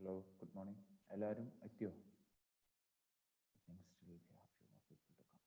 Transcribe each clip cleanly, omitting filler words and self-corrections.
Hello, good morning. എല്ലാവരും എത്തിയോ? I think still we have few more people to come.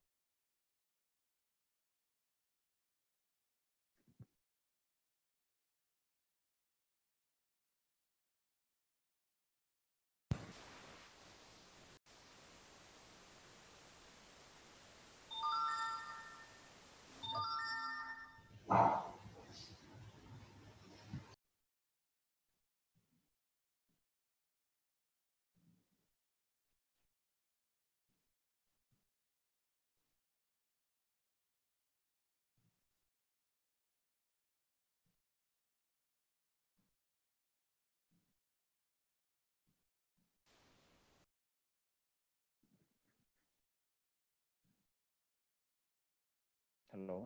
Hello,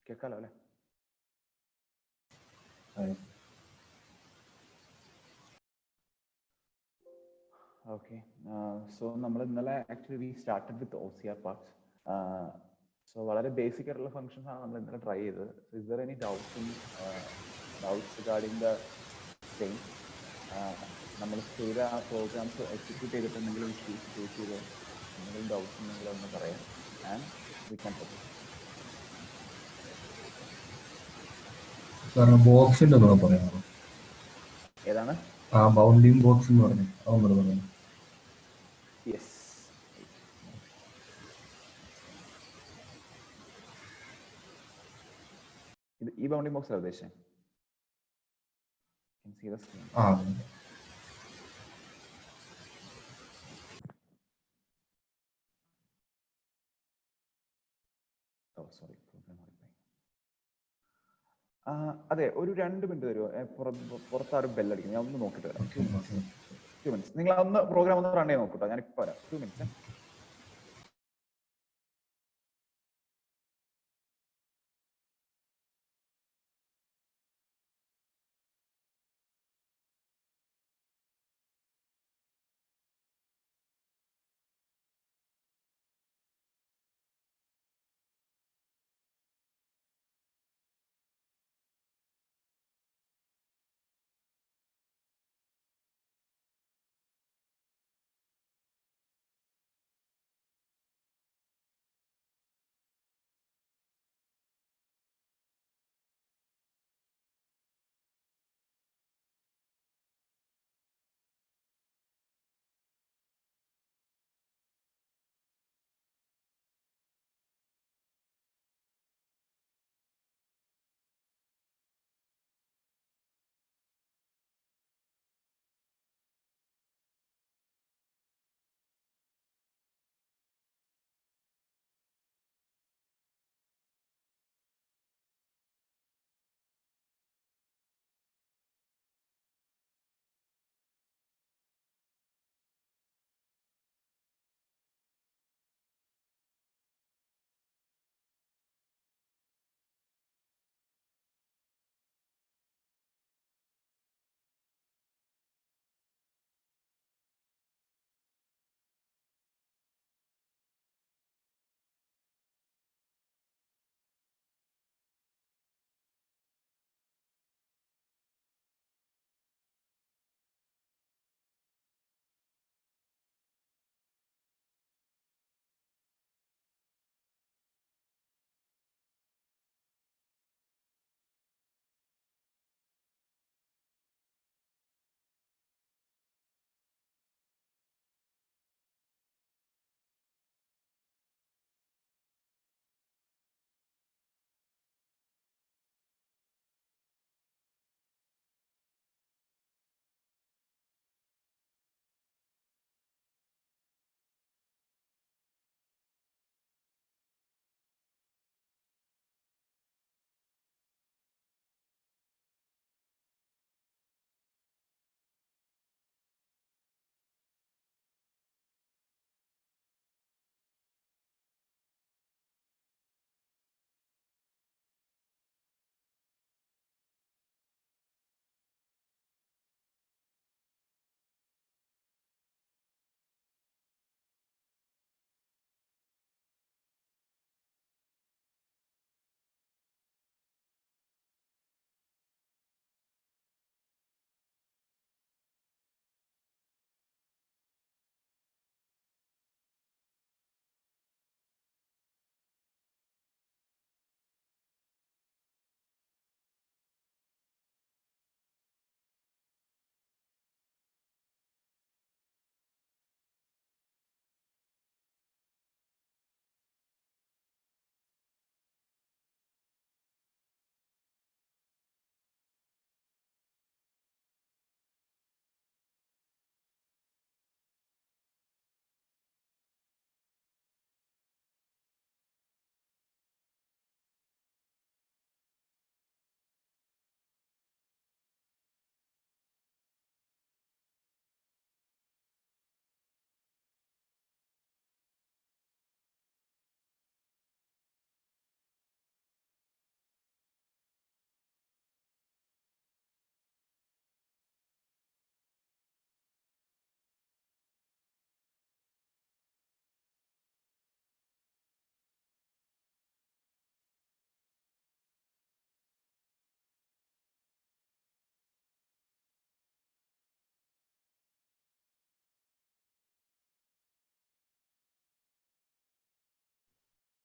കേൾക്കാലോ അല്ലേ? Okay, so നമ്മൾ ഇന്നലെ actually we started with OCR parts. So വളരെ basic ആയിട്ടുള്ള ഫങ്ഷൻസ് ആണ് നമ്മൾ ഇന്നലെ ട്രൈ ചെയ്തത്. Is there any doubts regarding the same? നമ്മൾ ചെയ്ത ആ പ്രോഗ്രാംസ് എക്സിക്യൂട്ട് ചെയ്തിട്ട് എന്തെങ്കിലും ഇഷ്യൂസ് ഫേസ് ചെയ്തോ, എന്തെങ്കിലും ഡൗട്ട്സ് ഉണ്ടെങ്കിൽ അതൊന്ന് പറയാം. And we can proceed. ബോക്സിന്റെ പറയാമോ? ഏതാണ് ആ ബൗണ്ടിങ് ബോക്സ് എന്ന് പറഞ്ഞു, അതൊന്നും പറയാം. യെസ്, ഇത് ഈ ബൗണ്ടിങ് ബോക്സ് ആണ് ഉദ്ദേശിച്ചത്. See the screen. ആ ഓ സോറി, അതെ, ഒരു 2 മിനിറ്റ് തരുമോ? പുറത്താരും ബെല്ലടിക്കുന്നു, ഞാൻ ഒന്ന് നോക്കിട്ട് വരാം. 2 മിനിറ്റ്സ്. നിങ്ങൾ ഒന്ന് പ്രോഗ്രാം ഒന്ന് റൺ ചെയ്ത് നോക്കൂട്ടോ, ഞാനിപ്പോൾ വരാം. 2 minutes.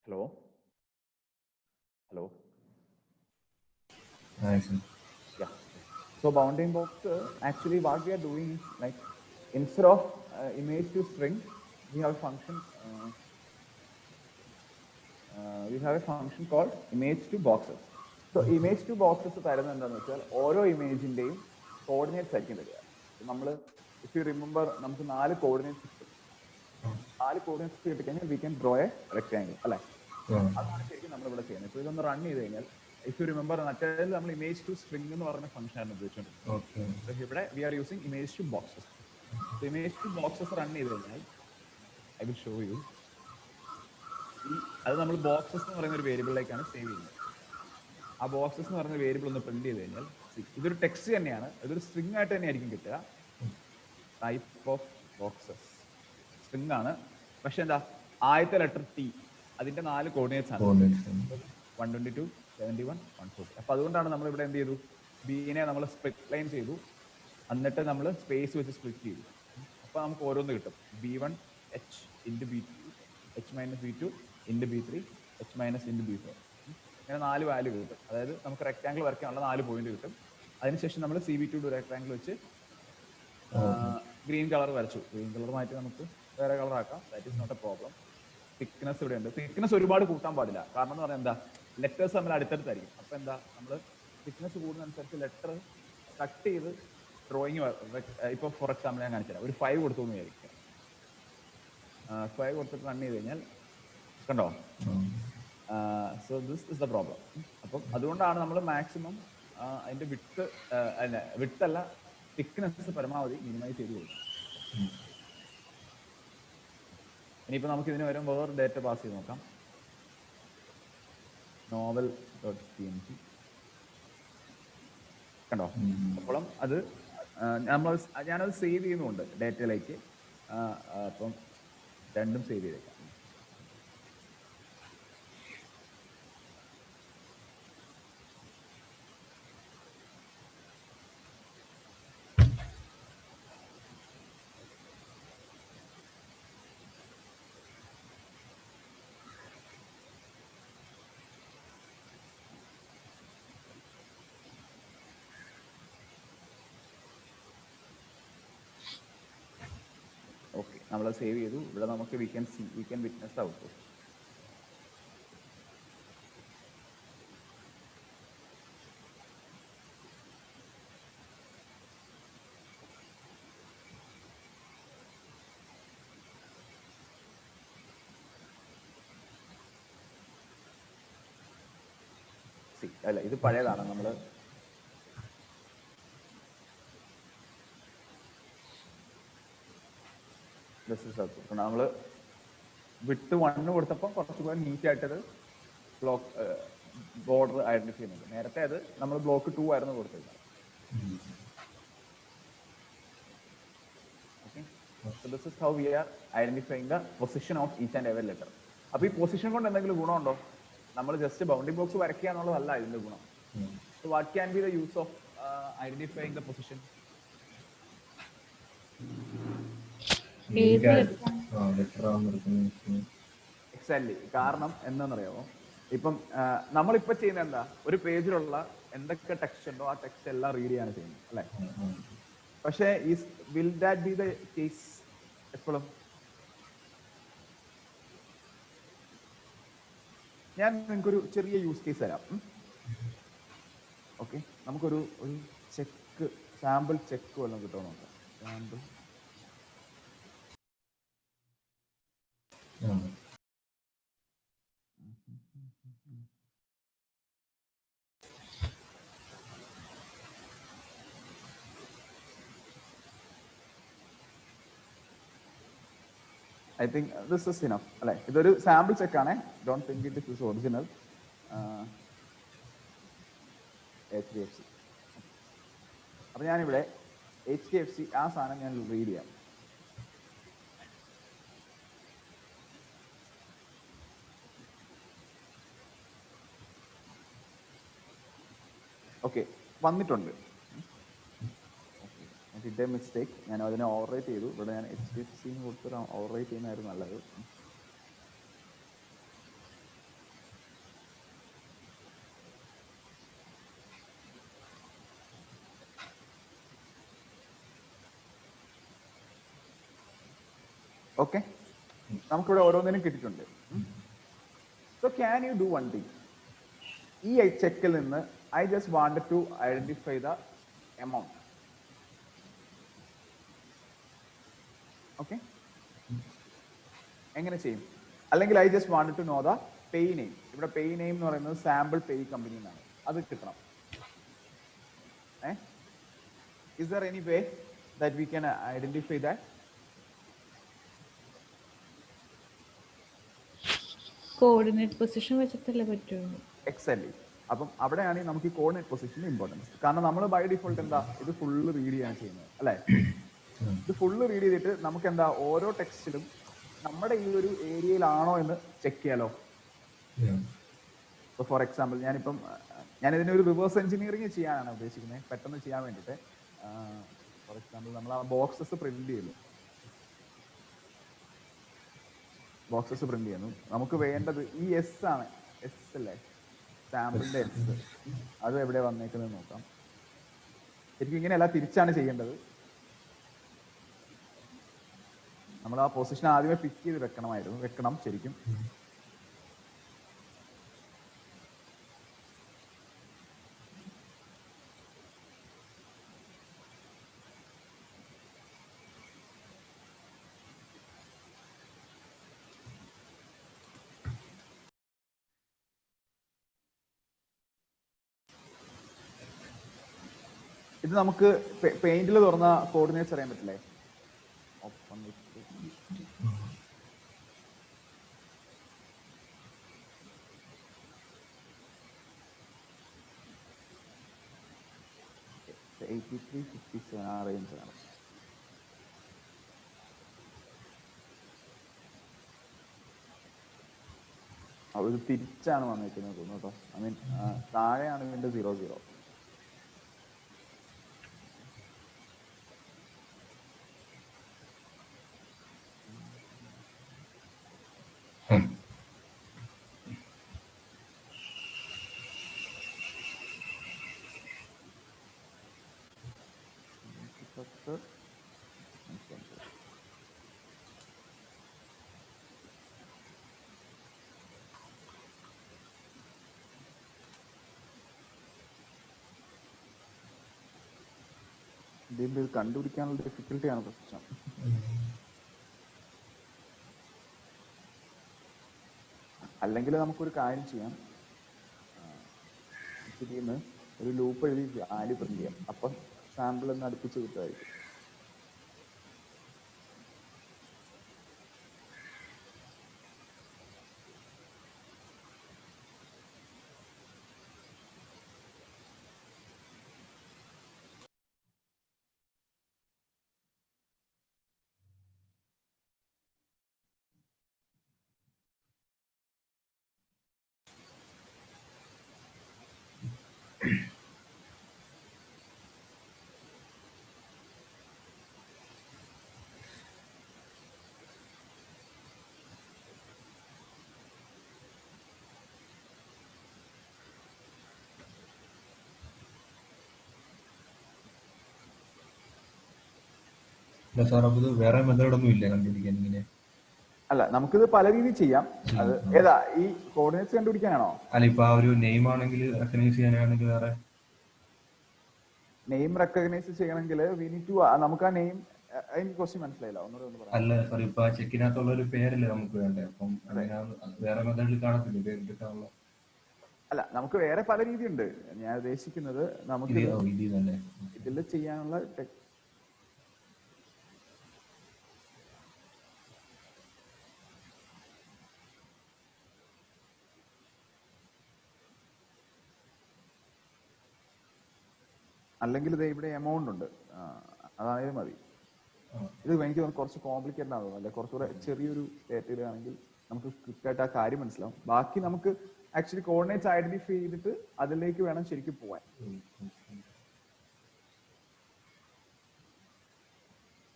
Hello? Hello? I see. Yeah. So bounding box, actually what we are doing is like, instead of image to string, we have a function, called image to boxes. So image to boxes തരുന്നത് എന്താണെന്ന് വെച്ചാൽ ഓരോ ഇമേജിന്റെയും coordinates ആയിരിക്കും തരിക. നമ്മൾ if you remember നമുക്ക് 4 coordinates കിട്ടും. 4 coordinates കിട്ടിക്കഴിഞ്ഞാൽ we can draw A rectangle അല്ലേ? അതാണ് ശരിക്കും നമ്മൾ ഇവിടെ ചെയ്യുന്നത്. ഇപ്പൊ ഇതൊന്ന് റൺ ചെയ്ത് കഴിഞ്ഞാൽ ഇഫ് യു റിമെമ്പർ മറ്റേതിൽ നമ്മൾ ഇമേജ് ടു സ്ട്രിംഗ് എന്ന് പറഞ്ഞ ഫംഗ്ഷൻ ആണ് ഉപയോഗിച്ചുകൊണ്ടിരിക്കുന്നത്. ഇവിടെ we are using image to boxes. Image to boxes run ചെയ്ത് കഴിഞ്ഞാൽ ഐ വിൽ ഷോ യു. അത് നമ്മൾ ബോക്സസ് എന്ന് പറയുന്ന ഒരു വേരിയബിളിലേക്കാണ് സേവ് ചെയ്യുന്നത്. ആ ബോക്സസ് എന്ന് പറയുന്ന വേരിയബിൾ ഒന്ന് പ്രിന്റ് ചെയ്ത് കഴിഞ്ഞാൽ ഇതൊരു ടെക്സ്റ്റ് തന്നെയാണ്, ഇതൊരു സ്ട്രിംഗ് ആയിട്ട് തന്നെ ആയിരിക്കും കിട്ടുക. ടൈപ്പ് ഓഫ് ബോക്സസ് സ്ട്രിംഗ് ആണ്, പക്ഷെ എന്താ ആദ്യത്തെ ലെറ്റർ ടി, അതിന്റെ 4 കോർഡിനേറ്റ്സ് ആണ് 122, 71, 140. അപ്പൊ അതുകൊണ്ടാണ് നമ്മൾ ഇവിടെ എന്ത് ചെയ്തു, ബിനെ നമ്മൾ സ്പ്ലിറ്റ് ലൈൻ ചെയ്തു, എന്നിട്ട് നമ്മൾ സ്പേസ് വെച്ച് സ്പ്ലിറ്റ് ചെയ്തു. അപ്പൊ നമുക്ക് ഓരോന്ന് കിട്ടും. B1 H into B2, H minus B2 into B3, H minus into B4. ഇങ്ങനെ 4 വാല്യൂ കിട്ടും. അതായത് നമുക്ക് റെക്ടാങ്കിൾ വരയ്ക്കാനുള്ള 4 പോയിന്റ് കിട്ടും. അതിനുശേഷം നമ്മൾ CB2 റെക്ടാങ്കിൾ വെച്ച് ഗ്രീൻ കളർ വരച്ചു. ഗ്രീൻ കളർ മാറ്റി നമുക്ക് വേറെ കളർ ആക്കാം. That is not a problem. Thickness ഇവിടെ ഉണ്ട്. തിക്നെസ് ഒരുപാട് കൂട്ടാൻ പാടില്ല. കാരണം എന്ന് പറഞ്ഞാൽ എന്താ, ലെറ്റേഴ്സ് തമ്മിൽ അടുത്തടുത്തായിരിക്കും. അപ്പൊ എന്താ, നമ്മൾ തിക്നെസ് കൂടുന്നതനുസരിച്ച് ലെറ്റർ കട്ട് ചെയ്ത് ഡ്രോയിങ് ഇപ്പൊ ഫോർ എക്സാമ്പിൾ ഞാൻ കാണിച്ചുതരാം. ഒരു 5 കൊടുത്തു എന്ന് വിചാരിക്കുക. 5 കൊടുത്തിട്ട് റൺ ചെയ്ത് കഴിഞ്ഞാൽ കണ്ടോ, so this is the problem. അപ്പം അതുകൊണ്ടാണ് നമ്മൾ മാക്സിമം അതിന്റെ വിട്ടല്ല തിക്നെസ് പരമാവധി മിനിമൈസ് ചെയ്ത് കൊടുക്കും. ഇനിയിപ്പോ നമുക്ക് ഇതിന് വരുമ്പോൾ വേറെ ഡേറ്റ പാസ് ചെയ്ത് നോക്കാം. novel.png കണ്ടോ, അപ്പോഴും അത് ഞാനത് സേവ് ചെയ്യുന്നുണ്ട് ഡേറ്റയിലേക്ക്. അപ്പം രണ്ടും സേവ് ചെയ്തേക്കാം. ഓക്കെ, നമ്മൾ സേവ് ചെയ്തു. ഇവിടെ നമുക്ക് വി ക്യാൻ വിറ്റ്നസ് ഔട്ട്പുട്ട്. അല്ല, ഇത് പഴയതാണ്. നമ്മൾ നമ്മള് വിട്ട് 1 കൊടുത്തപ്പോൾ കുറച്ചുകൂടെ നീറ്റ് ആയിട്ടത് ബ്ലോക്ക് ബോർഡർ ഐഡന്റിഫൈ ചെയ്യുന്നുണ്ട്. നേരത്തെ അത് നമ്മൾ ബ്ലോക്ക് 2 ആയിരുന്നു കൊടുത്തിരുന്നത്. So this is how we are identifying the position of each and every letter. അപ്പൊ ഈ പൊസിഷൻ കൊണ്ട് എന്തെങ്കിലും ഗുണമുണ്ടോ? നമ്മൾ ജസ്റ്റ് ബൗണ്ടറി ബോക്സ് വരയ്ക്കുക എന്നുള്ളതല്ല ഇതിന്റെ ഗുണം. So what can be the use of identifying the position? Exactly. കാരണം എന്താണെന്നറിയാമോ, ഇപ്പം നമ്മളിപ്പോ ചെയ്യുന്ന എന്താ, ഒരു പേജിലുള്ള എന്തൊക്കെ ടെക്സ്റ്റ് ഉണ്ടോ ആ ടെക്സ്റ്റ് എല്ലാം റീഡ് ചെയ്യാണ് ചെയ്യുന്നത് അല്ലെ? പക്ഷേ will that be the case എപ്പോഴും? ഞാൻ നിങ്ങൾക്കൊരു ചെറിയ യൂസ് കേസ് തരാം. ഓക്കെ, നമുക്കൊരു ചെക്ക്, സാമ്പിൾ ചെക്ക് വല്ലതും കിട്ടുമോ നോക്കാം. Sample I think this is enough. അല്ലെ, ഇതൊരു സാമ്പിൾ ചെക്ക് ആണ്. Don't think it is original. HDFC. അപ്പൊ ഞാനിവിടെ HDFC ആ സാധനം ഞാൻ റീഡ് ചെയ്യാം. ഓക്കെ, വന്നിട്ടുണ്ട്. Did A mistake. ഞാൻ അതിനെ ഓവർറൈറ്റ് ചെയ്തു. ഇവിടെ ഞാൻ HDFC കൊടുത്തിട്ട് ഓവർറൈറ്റ് ചെയ്യുന്നതായിരുന്നു നല്ലത്. ഓക്കെ, നമുക്കിവിടെ ഓരോന്നിനും കിട്ടിയിട്ടുണ്ട്. So can you do one thing? ഈ ചെക്കിൽ നിന്ന് I just wanted to identify the amount. Okay, എങ്ങനെ ചെയ്യും? അല്ലെങ്കിൽ I just wanted to know the pay name. ഇവിടെ പേ നെയിം എന്ന് പറയുന്നത് സാമ്പിൾ പേ കമ്പനി എന്നാണ്, അത് കിട്ടണം. Is there any way that we can identify that? Coordinate position വെച്ചിട്ടല്ലേ പറ്റുള്ളൂ. എക്സാക്ട്ലി. അപ്പം അവിടെയാണ് നമുക്ക് ഈ കോർഡിനേറ്റ് പൊസിഷന്റെ ഇമ്പോർട്ടൻസ്. കാരണം നമ്മൾ ബൈ ഡിഫോൾട്ട് എന്താ ഇത് ഫുള്ള് റീഡ് ചെയ്യാണ് ചെയ്യുന്നത് അല്ലേ? ഇത് ഫുള്ള് റീഡ് ചെയ്തിട്ട് നമുക്ക് എന്താ ഓരോ ടെക്സ്റ്റിലും നമ്മുടെ ഈ ഒരു ഏരിയയിലാണോ എന്ന് ചെക്ക് ചെയ്യാലോ. ഇപ്പൊ ഫോർ എക്സാമ്പിൾ ഞാൻ ഇതിനൊരു റിവേഴ്സ് എഞ്ചിനീയറിംഗ് ചെയ്യാനാണ് ഉദ്ദേശിക്കുന്നത്, പെട്ടെന്ന് ചെയ്യാൻ വേണ്ടിയിട്ട്. ഫോർ എക്സാമ്പിൾ നമ്മൾ ആ ബോക്സസ് പ്രിന്റ് ചെയ്യുന്നു. നമുക്ക് വേണ്ടത് ഈ എസ് ആണ്. എസ് അല്ലേ സാമ്പിളിന്റെ എസ്? അത് എവിടെ വന്നേക്കുന്നത് നോക്കാം. ശരിക്കും ഇങ്ങനെയല്ല, തിരിച്ചാണ് ചെയ്യേണ്ടത്. നമ്മൾ ആ പൊസിഷൻ ആദ്യമേ പിക്ക് ചെയ്ത് വെക്കണം ശരിക്കും. ഇത് നമുക്ക് പെയിന്റിൽ തുറന്ന കോർഡിനേറ്റ്സ് അറിയാൻ പറ്റില്ലേ? ഓപ്പൺ വിത്ത് 8357 ആ റേഞ്ചാണ്. ഇത് തിരിച്ചാണ് വന്നിരിക്കുന്നത് തോന്നുന്നു കേട്ടോ. ഐ മീൻ താഴെയാണ് ഇതിന്റെ 00. ഇതിന്റെ ഇത് കണ്ടുപിടിക്കാനുള്ള ഡിഫിക്കൽട്ടിയാണ് പ്രശ്നം. അല്ലെങ്കിൽ നമുക്കൊരു കാര്യം ചെയ്യാം, ഇതിന്ന് ഒരു ലൂപ്പ് എഴുതി വാല്യൂ പ്രിന്റ് ചെയ്യാം. അപ്പം സാമ്പിൾ ഒന്ന് അടുപ്പിച്ച് കിട്ടുമായിരിക്കും. സാർ അപ്പൊ ഇത് വേറെ മെത്തേഡൊന്നും ഇല്ല കണ്ടുപിടിക്കാൻ ഇങ്ങനെ? അല്ല, നമുക്കിത് പല രീതിയിൽ ചെയ്യാം. അത് ഏതാ ഈ കോർഡിനേറ്റ്സ് കണ്ടുപിടിക്കാനാണോ? അല്ല, ഇപ്പൊ ആ ഒരു നെയിം ആണെങ്കിൽ റെക്കഗ്നൈസ് ചെയ്യാനാണെങ്കിൽ വേറെ നെയിം റെക്കഗ്നൈസ് ചെയ്യണമെങ്കിൽ വി നീഡ് ടു നമുക്ക് ആ നെയിം എനിക്ക് ക്വസ്റ്റ്യൻ മനസ്സിലായില്ല, ഒന്നുകൂടെ ഒന്ന് പറയാം. അല്ല സാർ, ഇപ്പൊ ആ ചെക്കിനകത്തുള്ള ഒരു പേരല്ലേ നമുക്ക് വേണ്ടേ? അപ്പം വേറെ മെത്തേഡിൽ കാണത്തില്ല പേര് കിട്ടാനുള്ള? അല്ല, നമുക്ക് വേറെ പല രീതിയുണ്ട്. ഞാൻ ഉദ്ദേശിക്കുന്നത് നമുക്ക് ഇതിൽ ചെയ്യാനുള്ള അല്ലെങ്കിൽ ഇത് ഇവിടെ എമൗണ്ട് ഉണ്ട്, അതായത് മതി. ഇത് എനിക്ക് കുറച്ച് കോംപ്ലിക്കേറ്റഡ് ആകും, അല്ലെ കുറച്ചുകൂടെ ചെറിയൊരു ഡേറ്റയിലാണെങ്കിൽ നമുക്ക് കൃത്യമായിട്ട് ആ കാര്യം മനസ്സിലാവും. ബാക്കി നമുക്ക് ആക്ച്വലി കോർഡിനേറ്റ്സ് ഐഡന്റിഫൈ ചെയ്തിട്ട് അതിലേക്ക് വേണം ശരിക്കും പോവാൻ.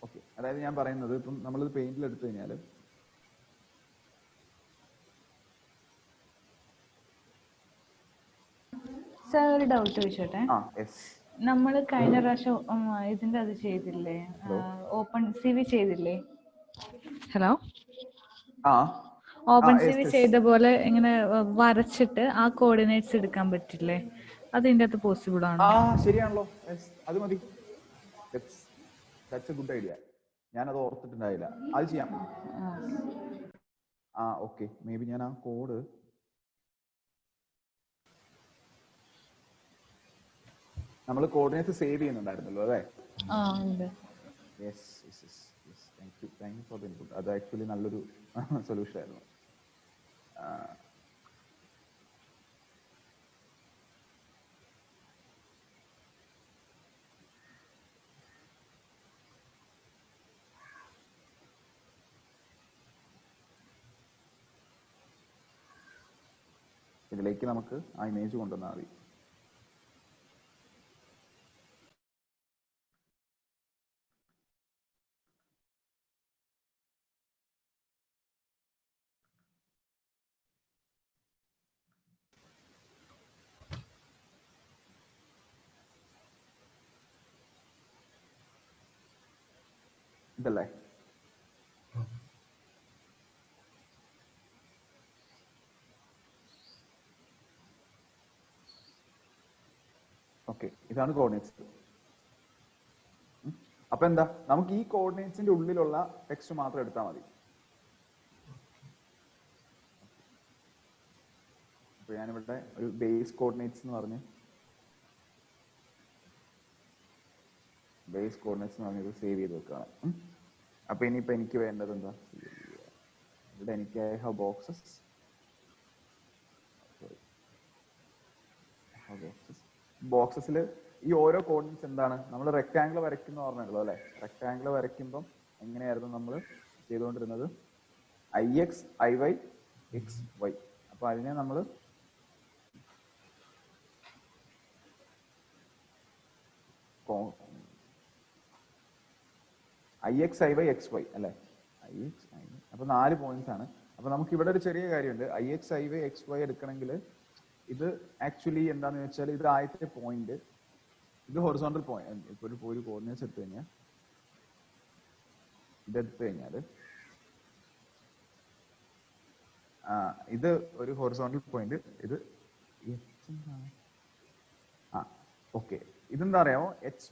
ഓക്കെ, അതായത് ഞാൻ പറയുന്നത് ഇപ്പം നമ്മളിത് പെയിന്റിൽ എടുത്തു കഴിഞ്ഞാൽ സാർ ഒരു ഡൗട്ട് ചോദിച്ചോട്ടെ. നമ്മൾ കഴിഞ്ഞ പ്രാവശ്യം ഇതിന്റെ അത് ചെയ്തില്ലേ, ഓപ്പൺ CV ചെയ്തില്ലേ? ഹലോ, ആ open C yes, V yes. ചെയ്ത പോലെ ഇങ്ങനെ വരച്ചിട്ട് ആ കോർഡിനേറ്റ്സ് എടുക്കാൻ പറ്റില്ലേ? അത് ഇതിൻ്റെ അകത്ത് പോസിബിൾ ആണോ? ശരിയാണല്ലോ. അത് മതി. That's A good idea. ഞാനത് ഓർത്തിട്ടുണ്ടായില്ല. അത് ചെയ്യാം. ഓക്കെ. മേ ബി ഞാൻ ആ കോഡ് നമ്മൾ കോർഡിനേറ്റ്സ് സേവ് ചെയ്യുന്നുണ്ടായിരുന്നല്ലോ അല്ലേ? Yes. Thank you for the input. അത് ആക്ച്വലി നല്ലൊരു സൊല്യൂഷൻ ആയിരുന്നു. ഇതിലേക്ക് നമുക്ക് ആ ഇമേജ് കൊണ്ടുവന്നാൽ മതി. ഇതല്ലേ? ഓക്കെ, ഇതാണ് കോർഡിനേറ്റ്സ്. അപ്പൊ എന്താ, നമുക്ക് ഈ കോർഡിനേറ്റ്സിന്റെ ഉള്ളിലുള്ള ടെക്സ്റ്റ് മാത്രം എടുത്താൽ മതി. അപ്പൊ ഞാനിവിടെ ഒരു ബേസ് കോർഡിനേറ്റ്സ് എന്ന് പറഞ്ഞ് ഇത് സേവ് ചെയ്ത് വെക്കുകയാണ്. അപ്പൊ ഇനിയിപ്പോ എനിക്ക് വേണ്ടത് എന്താ, ഇവിടെ എനിക്ക് ഐ ഹാവ് ബോക്സസ്. ബോക്സസിൽ ഈ ഓരോ കോർഡിനേറ്റ്സ് എന്താണ്, നമ്മൾ റെക്ടാംഗിൾ വരയ്ക്കുന്ന ഓർമ്മയുള്ളൂ അല്ലെ? റെക്ടാംഗിൾ വരയ്ക്കുമ്പം എങ്ങനെയായിരുന്നു നമ്മൾ ചെയ്തുകൊണ്ടിരുന്നത്? IX, IY, XY. അപ്പൊ അതിനെ നമ്മൾ IX, IY, XY അല്ലെ? അപ്പൊ 4 പോയിന്റ്സ് ആണ്. അപ്പൊ നമുക്ക് ഇവിടെ ഒരു ചെറിയ കാര്യമുണ്ട്. IX, IY, XY എടുക്കണമെങ്കിൽ ഇത് ആക്ച്വലി എന്താന്ന് വെച്ചാൽ ഇത് ആദ്യത്തെ പോയിന്റ്, ഇത് ഹൊറിസോണ്ടൽ പോയിന്റ്. ഇപ്പൊ ഒരു കോർഡിനേറ്റ്സ് എടുത്തു കഴിഞ്ഞാൽ ഇതെടുത്തു കഴിഞ്ഞാൽ ഇത് ഒരു ഹൊറിസോണ്ടൽ പോയിന്റ്. ഇത് ഓക്കെ. ഇതെന്താ അറിയാമോ, H-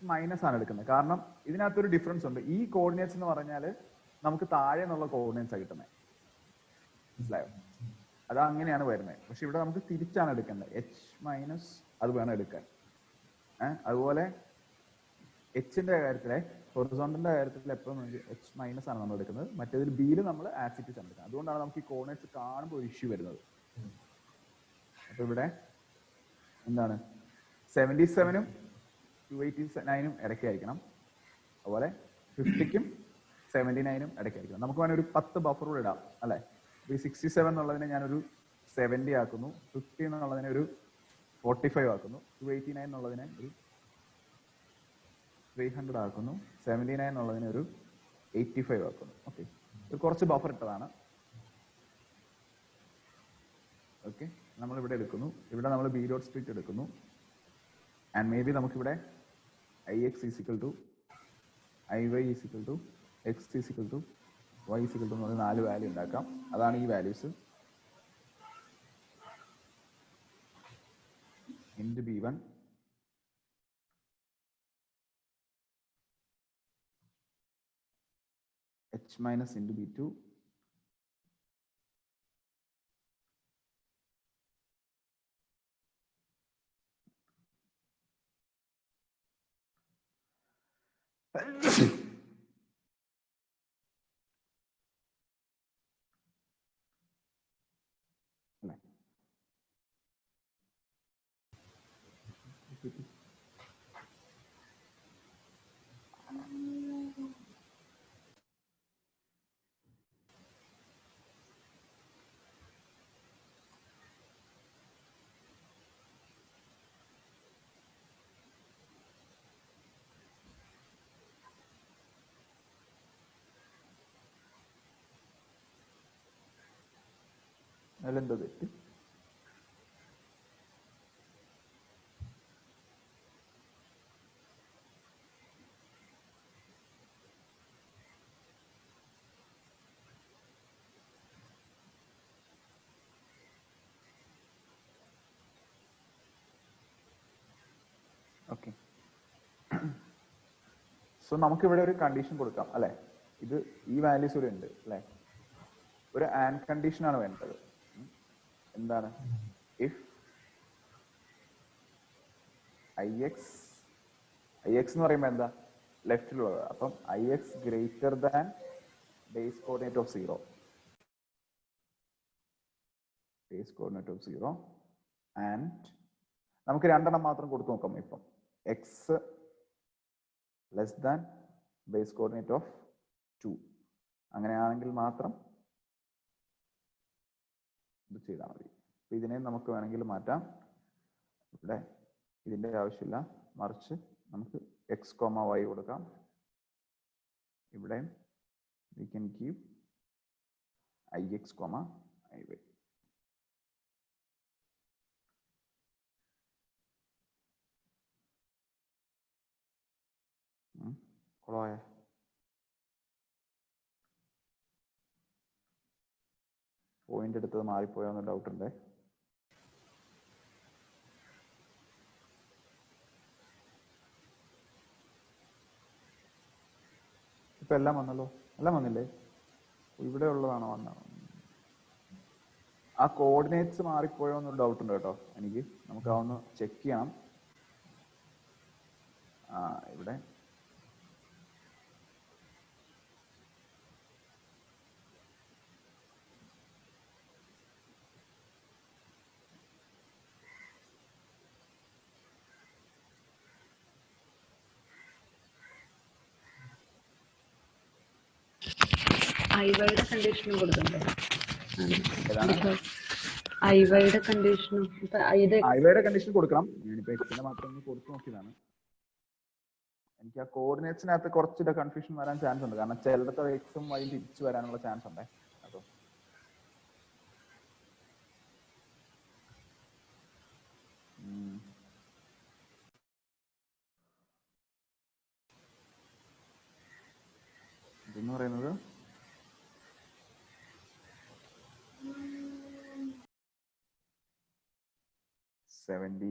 ആണ് എടുക്കുന്നത്. കാരണം ഇതിനകത്തൊരു ഡിഫറൻസ് ഉണ്ട്. ഈ കോർഡിനേറ്റ്സ് എന്ന് പറഞ്ഞാൽ നമുക്ക് താഴെ നിന്നുള്ള കോർഡിനേറ്റ്സ് കിട്ടുന്നത്. മനസ്സിലായോ? അത് അങ്ങനെയാണ് വരുന്നത്. പക്ഷെ ഇവിടെ നമുക്ക് തിരിച്ചാണ് എടുക്കേണ്ടത്. H- അത് വേണം എടുക്കാൻ. അതുപോലെ എച്ചിന്റെ കാര്യത്തിലെ ഹൊറിസോണ്ടലിന്റെ കാര്യത്തിൽ എപ്പോഴും H- ആണ് നമ്മൾ എടുക്കുന്നത്. മറ്റേതിൽ ബിയിൽ നമ്മൾ ആസിറ്റിസ് ആണ് എടുക്കുന്നത്. അതുകൊണ്ടാണ് നമുക്ക് ഈ കോർഡിനേറ്റ്സ് കാണുമ്പോൾ ഒരു ഇഷ്യൂ വരുന്നത്. അപ്പൊ ഇവിടെ എന്താണ്, 77-ഉം 289-ഉം ഇടയ്ക്കായിരിക്കണം. അതുപോലെ 50-ക്കും 79-ഉം ഇടയ്ക്കായിരിക്കണം. നമുക്ക് വേണമെങ്കിൽ ഒരു 10 ബഫർ കൂടെ ഇടാം അല്ലെ? ഈ 67 എന്നുള്ളതിനെ ഞാനൊരു 70 ആക്കുന്നു, 50 എന്നുള്ളതിനെ ഒരു 45 ആക്കുന്നു, 289 എന്നുള്ളതിനെ ഒരു 300 ആക്കുന്നു, 79 എന്നുള്ളതിനെ ഒരു 85 ആക്കുന്നു. ഓക്കെ, ഇത് കുറച്ച് ബഫർ ഇട്ടതാണ്. ഓക്കെ, നമ്മൾ ഇവിടെ എടുക്കുന്നു. ഇവിടെ നമ്മൾ ബി ഡോട്ട് സ്പ്ലിറ്റ് എടുക്കുന്നു. ആൻഡ് മേ ബി നമുക്കിവിടെ IX is equal to IY is equal to X is equal to Y is equal to എന്ന് പറഞ്ഞ 4 വാല്യൂ ഉണ്ടാക്കാം. അതാണ് ഈ values. Into B1 H- into B2 അതിലെന്തോ തെറ്റ്. ഓക്കെ. സോ നമുക്കിവിടെ ഒരു കണ്ടീഷൻ കൊടുക്കാം അല്ലെ, ഇത് ഈ വാല്യൂസ് ഇവിടെ ഉണ്ട് അല്ലെ, ഒരു ആൻഡ് കണ്ടീഷൻ ആണ് വേണ്ടത്. എന്താണ്? ഇഫ് ix എന്ന് പറയുമ്പോൾ എന്താ, ലെഫ്റ്റിലുള്ളത്. അപ്പം ix greater than base coordinate of 0, base coordinate of 0 and നമുക്ക് രണ്ടെണ്ണം മാത്രം കൊടുത്തു നോക്കാം. ഇപ്പം X less than base coordinate of 2, അങ്ങനെയാണെങ്കിൽ മാത്രം ഇത് ചെയ്താൽ മതി. ഇതിനെ നമുക്ക് വേണമെങ്കിൽ മാറ്റാം. ഇവിടെ ഇതിന്റെ ആവശ്യമില്ല, മറിച്ച് നമുക്ക് എക്സ് കോമ വൈ കൊടുക്കാം. ഇവിടെ we can give ix comma iy. കൊളായ പോയിന്റ് എടുത്തത് മാറിപ്പോയോന്ന് ഡൗട്ട് ഉണ്ട്. ഇപ്പൊ എല്ലാം വന്നല്ലോ, എല്ലാം വന്നില്ലേ? ഇവിടെ ഉള്ളതാണോ വന്നത്? ആ കോർഡിനേറ്റ്സ് മാറിപ്പോയോ എന്നൊരു ഡൗട്ട് ഉണ്ട് കേട്ടോ എനിക്ക്. നമുക്ക് അതൊന്ന് ചെക്ക് ചെയ്യണം. ഇവിടെ ഐവയുടെ കണ്ടീഷനും കൊടുക്കണ്ടേ? ഐവയുടെ കണ്ടീഷനും ഐവയുടെ കണ്ടീഷൻ കൊടുക്കണം. ഞാനിപ്പോ എക്സിന്റെ മാത്രം ഒന്ന് കൊടുത്തു നോക്കിയതാണ്. എനിക്ക് ആ കോർഡിനേറ്റ്സിനകത്ത് കുറച്ചിട്ട് കൺഫ്യൂഷൻ വരാൻ ചാൻസ് ഉണ്ട്, കാരണം ചിലടത്ത് എക്സും വൈയും തിരിച്ചു വരാനുള്ള ചാൻസ് ഉണ്ട്. അതോ ഇതെന്ന് പറയുന്നത് 70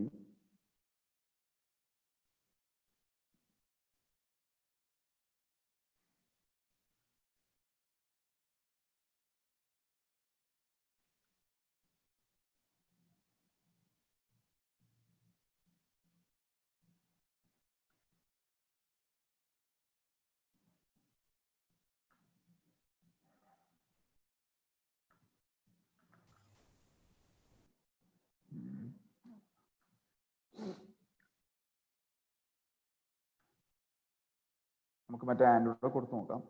നമുക്ക് മറ്റേ ആൻഡ്രോയിഡ് കൊടുത്തു നോക്കാം.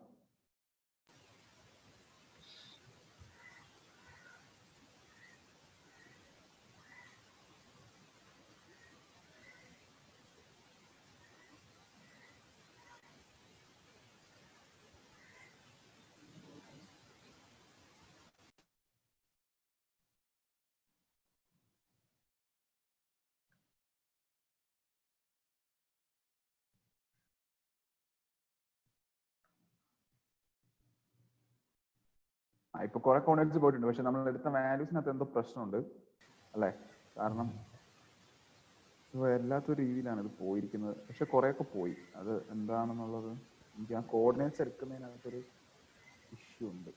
ഇപ്പൊ കുറെ കോർഡിനേറ്റ്സ് പോയിട്ടുണ്ട്, പക്ഷെ നമ്മൾ എടുത്ത വാല്യൂസിനകത്ത് എന്തോ പ്രശ്നമുണ്ട് അല്ലെ? കാരണം വല്ലാത്തൊരു രീതിയിലാണ് ഇത് പോയിരിക്കുന്നത്. പക്ഷെ കുറെയൊക്കെ പോയി. അത് എന്താണെന്നുള്ളത് എനിക്ക് ആ കോർഡിനേറ്റ്സ് എടുക്കുന്നതിനകത്തൊരു ഇഷ്യൂ ഉണ്ട്.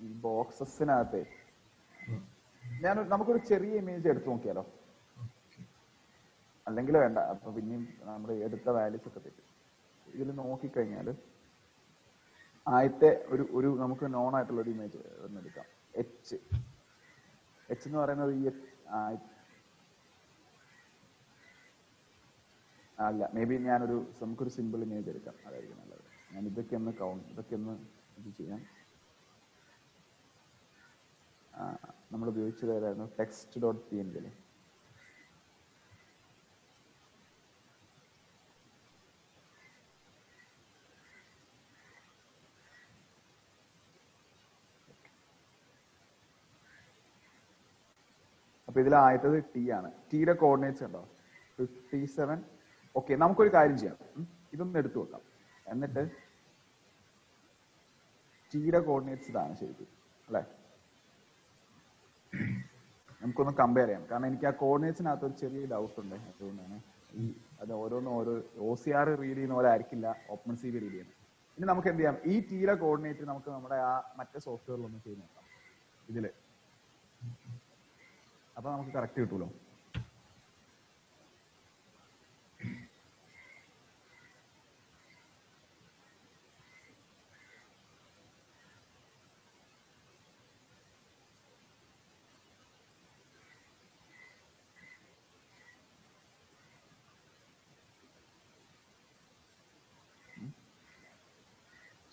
ഈ ബോക്സസിനകത്തെ നമുക്കൊരു ചെറിയ ഇമേജ് എടുത്തു നോക്കിയാലോ? അല്ലെങ്കിൽ വേണ്ട, അപ്പൊ പിന്നെയും നമ്മുടെ എടുത്ത വാല്യൂസ് ഒക്കെ തെറ്റും. ഇതിൽ നോക്കിക്കഴിഞ്ഞാൽ ആദ്യത്തെ ഒരു നമുക്ക് നോൺ ആയിട്ടുള്ള ഒരു ഇമേജ് എടുക്കാം. എച്ച് എന്ന് പറയുന്നത് ഈ അല്ല, മേ ബി നമുക്കൊരു സിമ്പിൾ ഇമേജ് എടുക്കാം, അതായിരിക്കും നല്ലത്. ഞാൻ ഇതൊക്കെ ഒന്ന് ഇത് ചെയ്യാം. നമ്മൾ ഉപയോഗിച്ചത് ഏതായിരുന്നു? text.png അല്ലേ? അപ്പൊ ഇതിൽ ആദ്യത്തത് ടി ആണ്. ടിയുടെ കോർഡിനേറ്റ്സ് ഉണ്ടോ? 57. ഓക്കെ, നമുക്കൊരു കാര്യം ചെയ്യാം, ഇതൊന്ന് എടുത്തു വെക്കാം. എന്നിട്ട് ടിയുടെ കോർഡിനേറ്റ്സ് ഇതാണ് ശരിക്കും അല്ലെ? നമുക്കൊന്ന് കമ്പയർ ചെയ്യാം. കാരണം എനിക്ക് ആ കോർഡിനേറ്റ്സിനകത്ത് ഒരു ചെറിയ ഡൗട്ട് ഉണ്ട്. അതുകൊണ്ടാണ് അത് ഓരോ OCR റീഡ് ചെയ്യുന്ന പോലെ ആയിരിക്കില്ല ഓപ്പൺ സി വി റീഡ് ചെയ്യുന്നത്. ഇനി നമുക്ക് എന്ത് ചെയ്യാം, ഈ ടീയിലെ കോർഡിനേറ്റ് നമുക്ക് നമ്മുടെ ആ മറ്റേ സോഫ്റ്റ്വെയറിലൊന്ന് ചെയ്ത് നോക്കാം ഇതില്. അപ്പൊ നമുക്ക് കറക്റ്റ് കിട്ടൂലോ.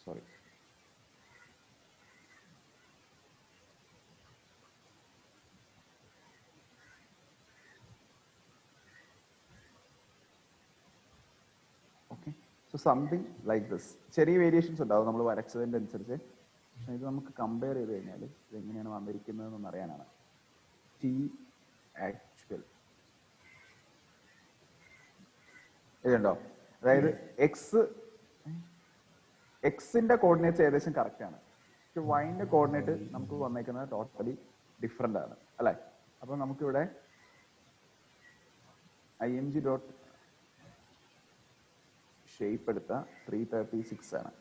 Sorry. Okay, so something like this. ചെറിയ വേരിയേഷൻസ് ഉണ്ടാവും നമ്മൾ വരച്ചതിൻ്റെ അനുസരിച്ച്. പക്ഷെ ഇത് നമുക്ക് കമ്പയർ ചെയ്ത് കഴിഞ്ഞാൽ ഇത് എങ്ങനെയാണ് വന്നിരിക്കുന്നതെന്ന് അറിയാനാണ്. ടി ആക്ച്വൽ ഇതുണ്ടോ, അതായത് എക്സിന്റെ കോർഡിനേറ്റ്സ് ഏകദേശം കറക്റ്റ് ആണ്. പക്ഷെ വൈൻ്റെ കോർഡിനേറ്റ് നമുക്ക് വന്നേക്കുന്നത് ടോട്ടലി ഡിഫറെന്റ് ആണ് അല്ലേ. അപ്പൊ നമുക്കിവിടെ IMG ഡോട്ട് ഷേപ്പ് എടുത്ത 336 ആണ്.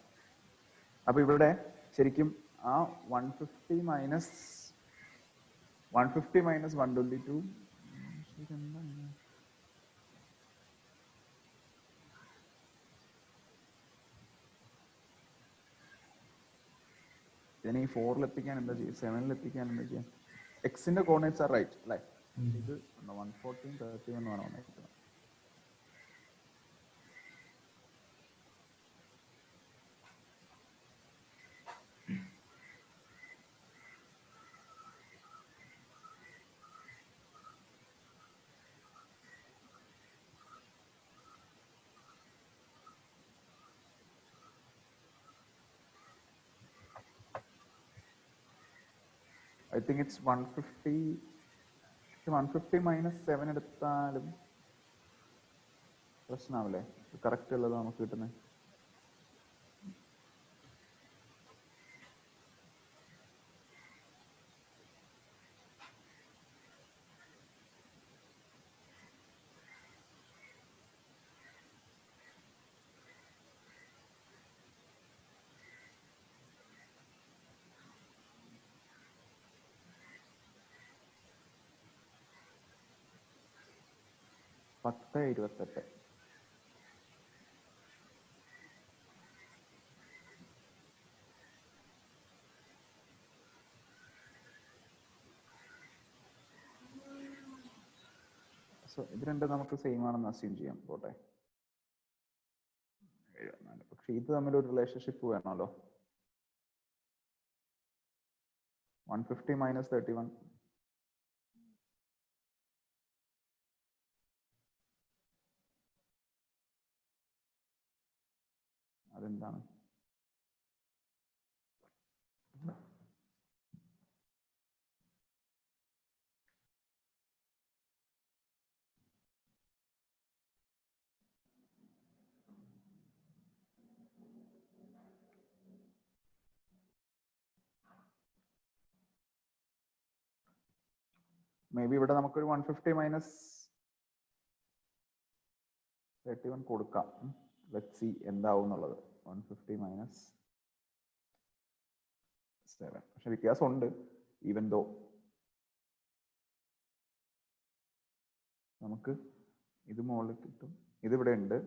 അപ്പൊ ഇവിടെ ശരിക്കും ആ 150 മൈനസ് 122 ഇതിനെ ഈ 4 എത്തിക്കാൻ എന്താ ചെയ്യുക, 7 എത്തിക്കാൻ എന്താ ചെയ്യാം. എക്സിന്റെ കോർഡിനേറ്റ്സ് ആർ റൈറ്റ് അല്ലേ. ഇത് 114 31 ആണ് വന്നിരിക്കുന്നത്. I think it's 150. 150 മൈനസ് 7 എടുത്താലും പ്രശ്നമാവില്ലേ? കറക്റ്റ് ഉള്ളത് നമുക്ക് കിട്ടുന്നത്. പത്ത് 28. സോ ഇത് രണ്ടും നമുക്ക് സെയിം ആണെന്ന് അസ്യൂം ചെയ്യാം. പോട്ടെ. 74. പക്ഷെ ഇത് തമ്മിലൊരു റിലേഷൻഷിപ്പ് വേണമല്ലോ. 150 മൈനസ് 31. അതെന്താണ്? മേ ബി ഇവിടെ നമുക്കൊരു 150 മൈനസ് 31 കൊടുക്കാം. ലെറ്റ്സ് സീ എന്താവും എന്നുള്ളത്. 150 മൈനസ് 7. പക്ഷെ വ്യത്യാസമുണ്ട്. ഈവൻ ദോ നമുക്ക് ഇത് മുകളിൽ കിട്ടും, ഇതിവിടെ ഉണ്ട്.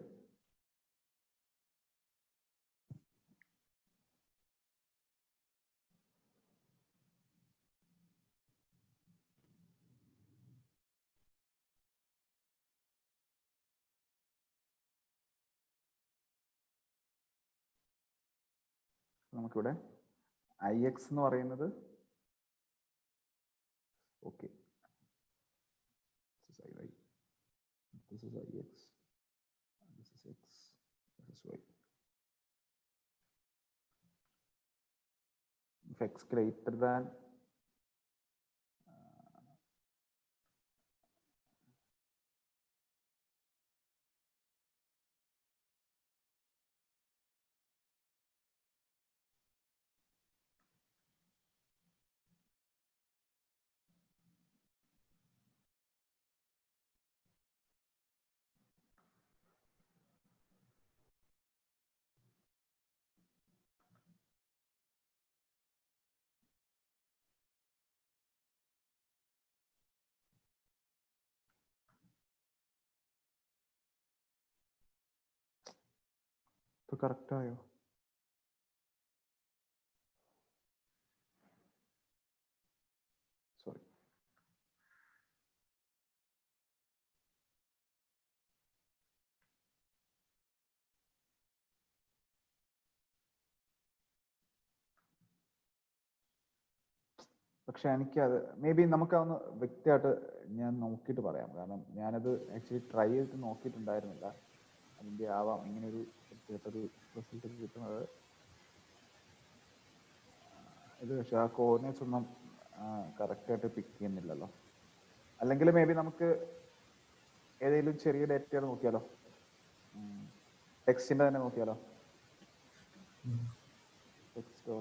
നമുക്കിവിടെ IX എന്ന് പറയുന്നത് okay, this is IY, this is IX, this is X, this is Y. If X greater than ഇപ്പൊ കറക്റ്റ് ആയോ? സോറി. പക്ഷെ എനിക്കത് മേ ബി നമുക്കതൊന്ന് വ്യക്തമായിട്ട് ഞാൻ നോക്കിയിട്ട് പറയാം. കാരണം ഞാനത് ആക്ച്വലി ട്രൈ ചെയ്തിട്ട് നോക്കിയിട്ടുണ്ടായിരുന്നില്ല. അതിൻ്റെ ആവാം ഇങ്ങനൊരു കൃത്യമായിട്ടൊരു റിസൾട്ട് കിട്ടുന്നത്. ഇത് പക്ഷെ ആ കോർഡിനേറ്റ്സ് ഒന്നും കറക്റ്റായിട്ട് പിക്ക് ചെയ്യുന്നില്ലല്ലോ. അല്ലെങ്കിൽ മേ ബി നമുക്ക് ഏതെങ്കിലും ചെറിയ ഡേറ്റകൾ നോക്കിയാലോ? ടെക്സ്റ്റിൻ്റെ തന്നെ നോക്കിയാലോ? ടെക്സ്റ്റ്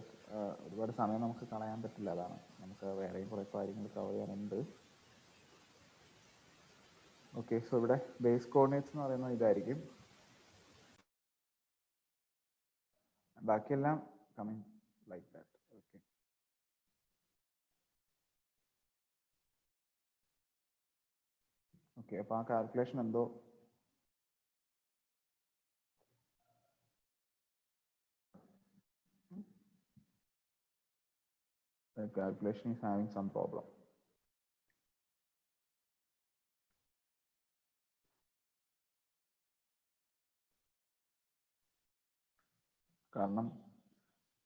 ഒരുപാട് സമയം നമുക്ക് കളയാൻ പറ്റില്ല. അതാണ്, നമുക്ക് വേറെയും കുറേ കാര്യങ്ങൾ കവർ ചെയ്യാനുണ്ട്. ഓക്കെ, സോ ഇവിടെ ബേസ് കോർഡിനേറ്റ്സ് എന്ന് പറയുന്നത് ഇതായിരിക്കും. ബാക്കിയെല്ലാം coming like that. Okay, okay. അപ്പോൾ ആ കാൽക്കുലേഷൻ എന്തോ calculation is having some problem. കാരണം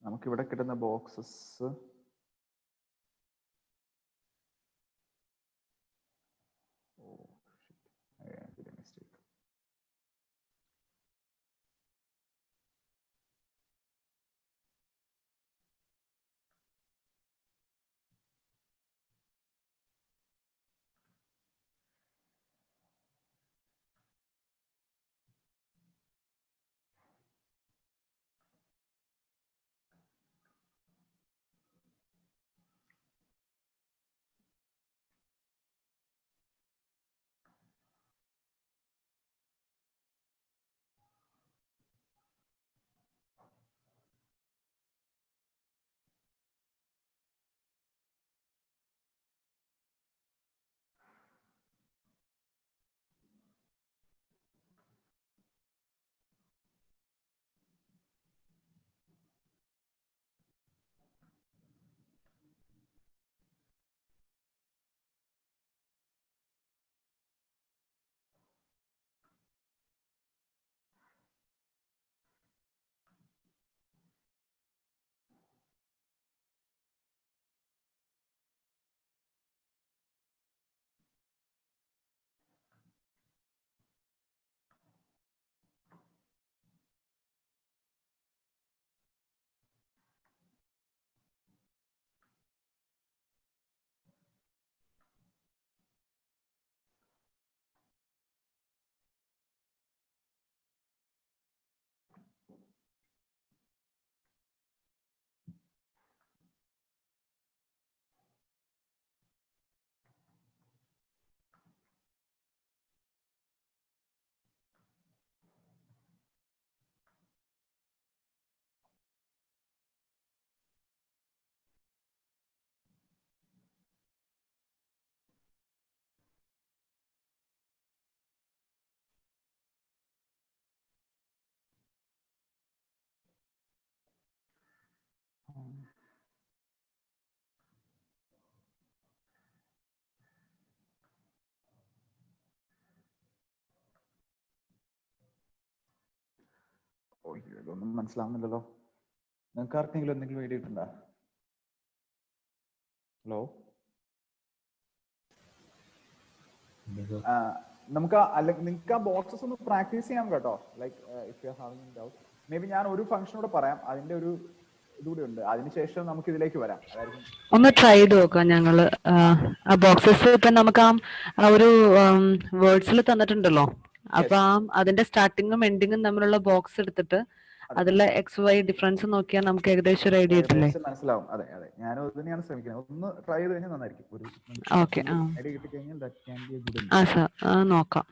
നമുക്കിവിടെ കിട്ടുന്ന ബോക്സസ് മിസ്റ്റേക്ക്. ഓ, ഇതൊന്നും മനസ്സിലാവുന്നില്ലല്ലോ. നിങ്ങൾക്ക് ആർക്കെങ്കിലും എന്തെങ്കിലും ഐഡിയ കിട്ടുന്നുണ്ടോ? ഹലോ, നമുക്ക് അല്ലെങ്കിൽ നിങ്ങൾക്ക് ആ ബോക്സസ് ഒന്ന് പ്രാക്ടീസ് ചെയ്യാം കേട്ടോ. Like if you having doubt, may be ഞാൻ ഒരു ഫംഗ്ഷൻ കൂടെ പറയാം, അതിന്റെ ഒരു ഇതുകൂടെ ഉണ്ട്. അതിനുശേഷം നമുക്ക് ഇതിലേക്ക് വരാം. അതായിരിക്കും ഒന്ന് ട്രൈ ചെയ്ത് നോക്കാം ഞങ്ങള്. ആ ബോക്സസ് ഇപ്പൊ നമുക്ക് ആ ഒരു വേർഡ്സിൽ തന്നിട്ടുണ്ടല്ലോ. അപ്പൊ അതിന്റെ സ്റ്റാർട്ടിങ്ങും എൻഡിങ്ങും തമ്മിലുള്ള ബോക്സ് എടുത്തിട്ട് അതിലെ എക്സ് വൈ ഡിഫറൻസ് നോക്കിയാൽ നമുക്ക് ഏകദേശം ഒരു ഐഡിയ കിട്ടില്ലേ? മനസ്സിലാവും. അതെ അതെ, ഞാനും അത് തന്നെയാണ് ശ്രമിക്കുന്നത്. ഒന്ന് ട്രൈ ചെയ്ത് കഴിഞ്ഞാൽ നന്നായിരിക്കും. ഒരു ഓക്കെ, ഐഡിയ കിട്ടിക്കഴിഞ്ഞാൽ that can be a good. ആ സാർ, നോക്കാം.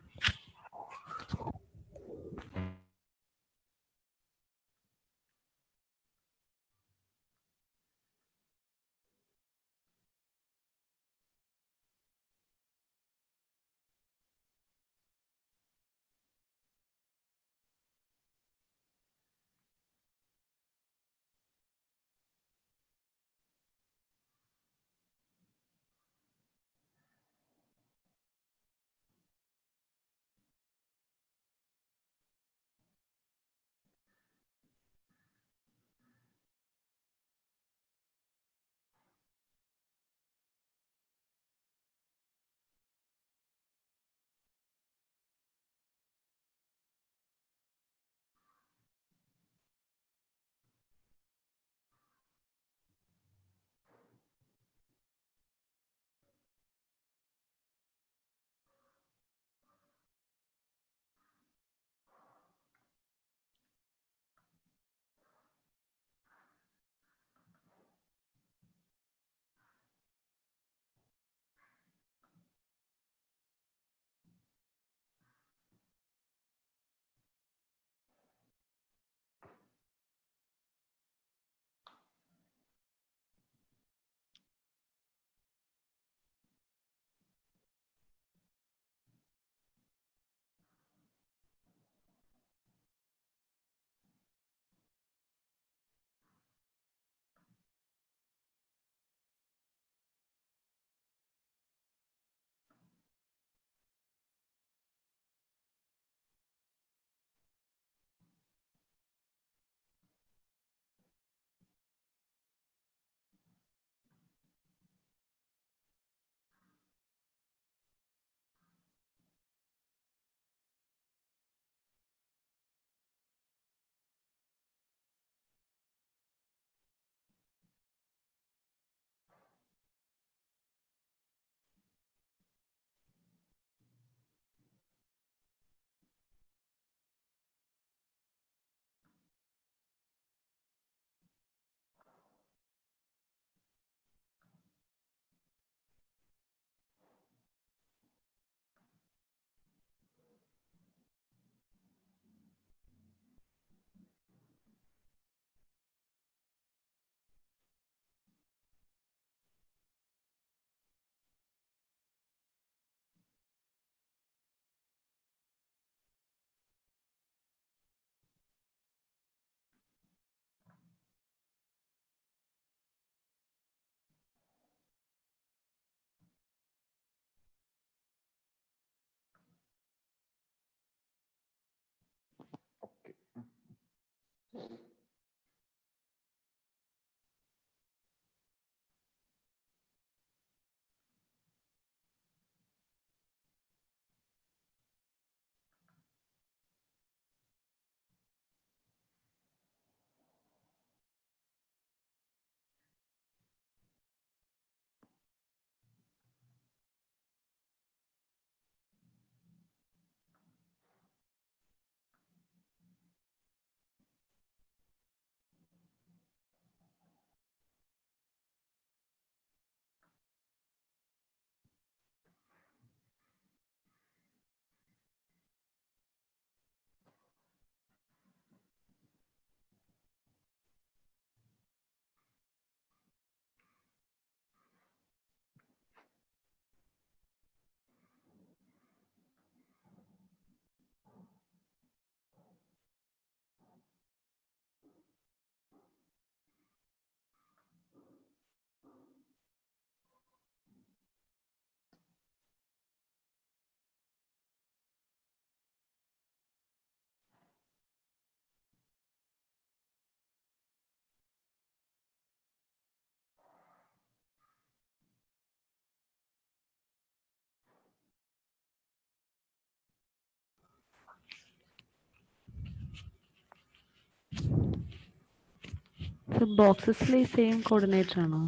ബോക്സസിൽ ഈ സെയിം കോർഡിനേറ്റർ ആണോ?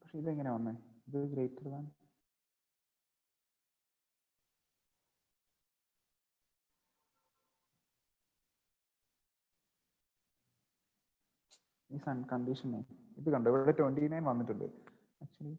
പക്ഷെ ഇതെങ്ങനെയാ വന്നേ? ഇത് ഗ്രേറ്റർ ദാൻ ഈ കണ്ടീഷനെ ഇത് കണ്ടോ, ഇവിടെ 29 വന്നിട്ടുണ്ട് ആക്ച്വലി.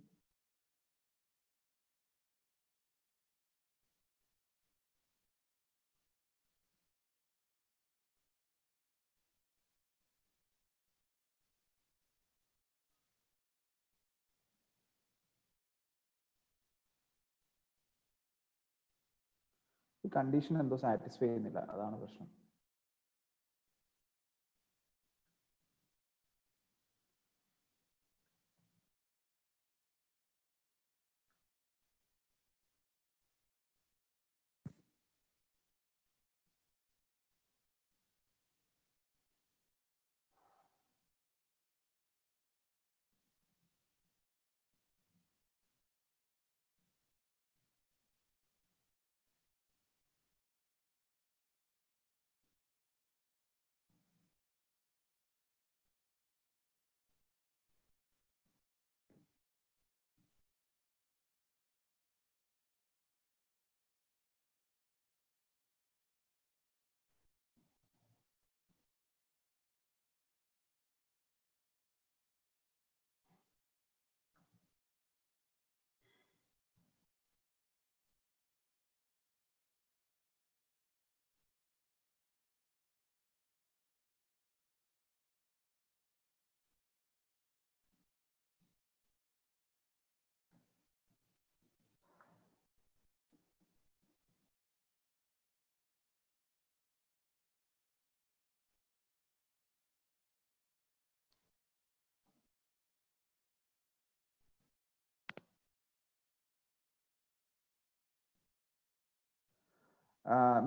ഈ കണ്ടീഷൻ എന്തോ സാറ്റിസ്ഫൈ ചെയ്യുന്നില്ല, അതാണ് പ്രശ്നം.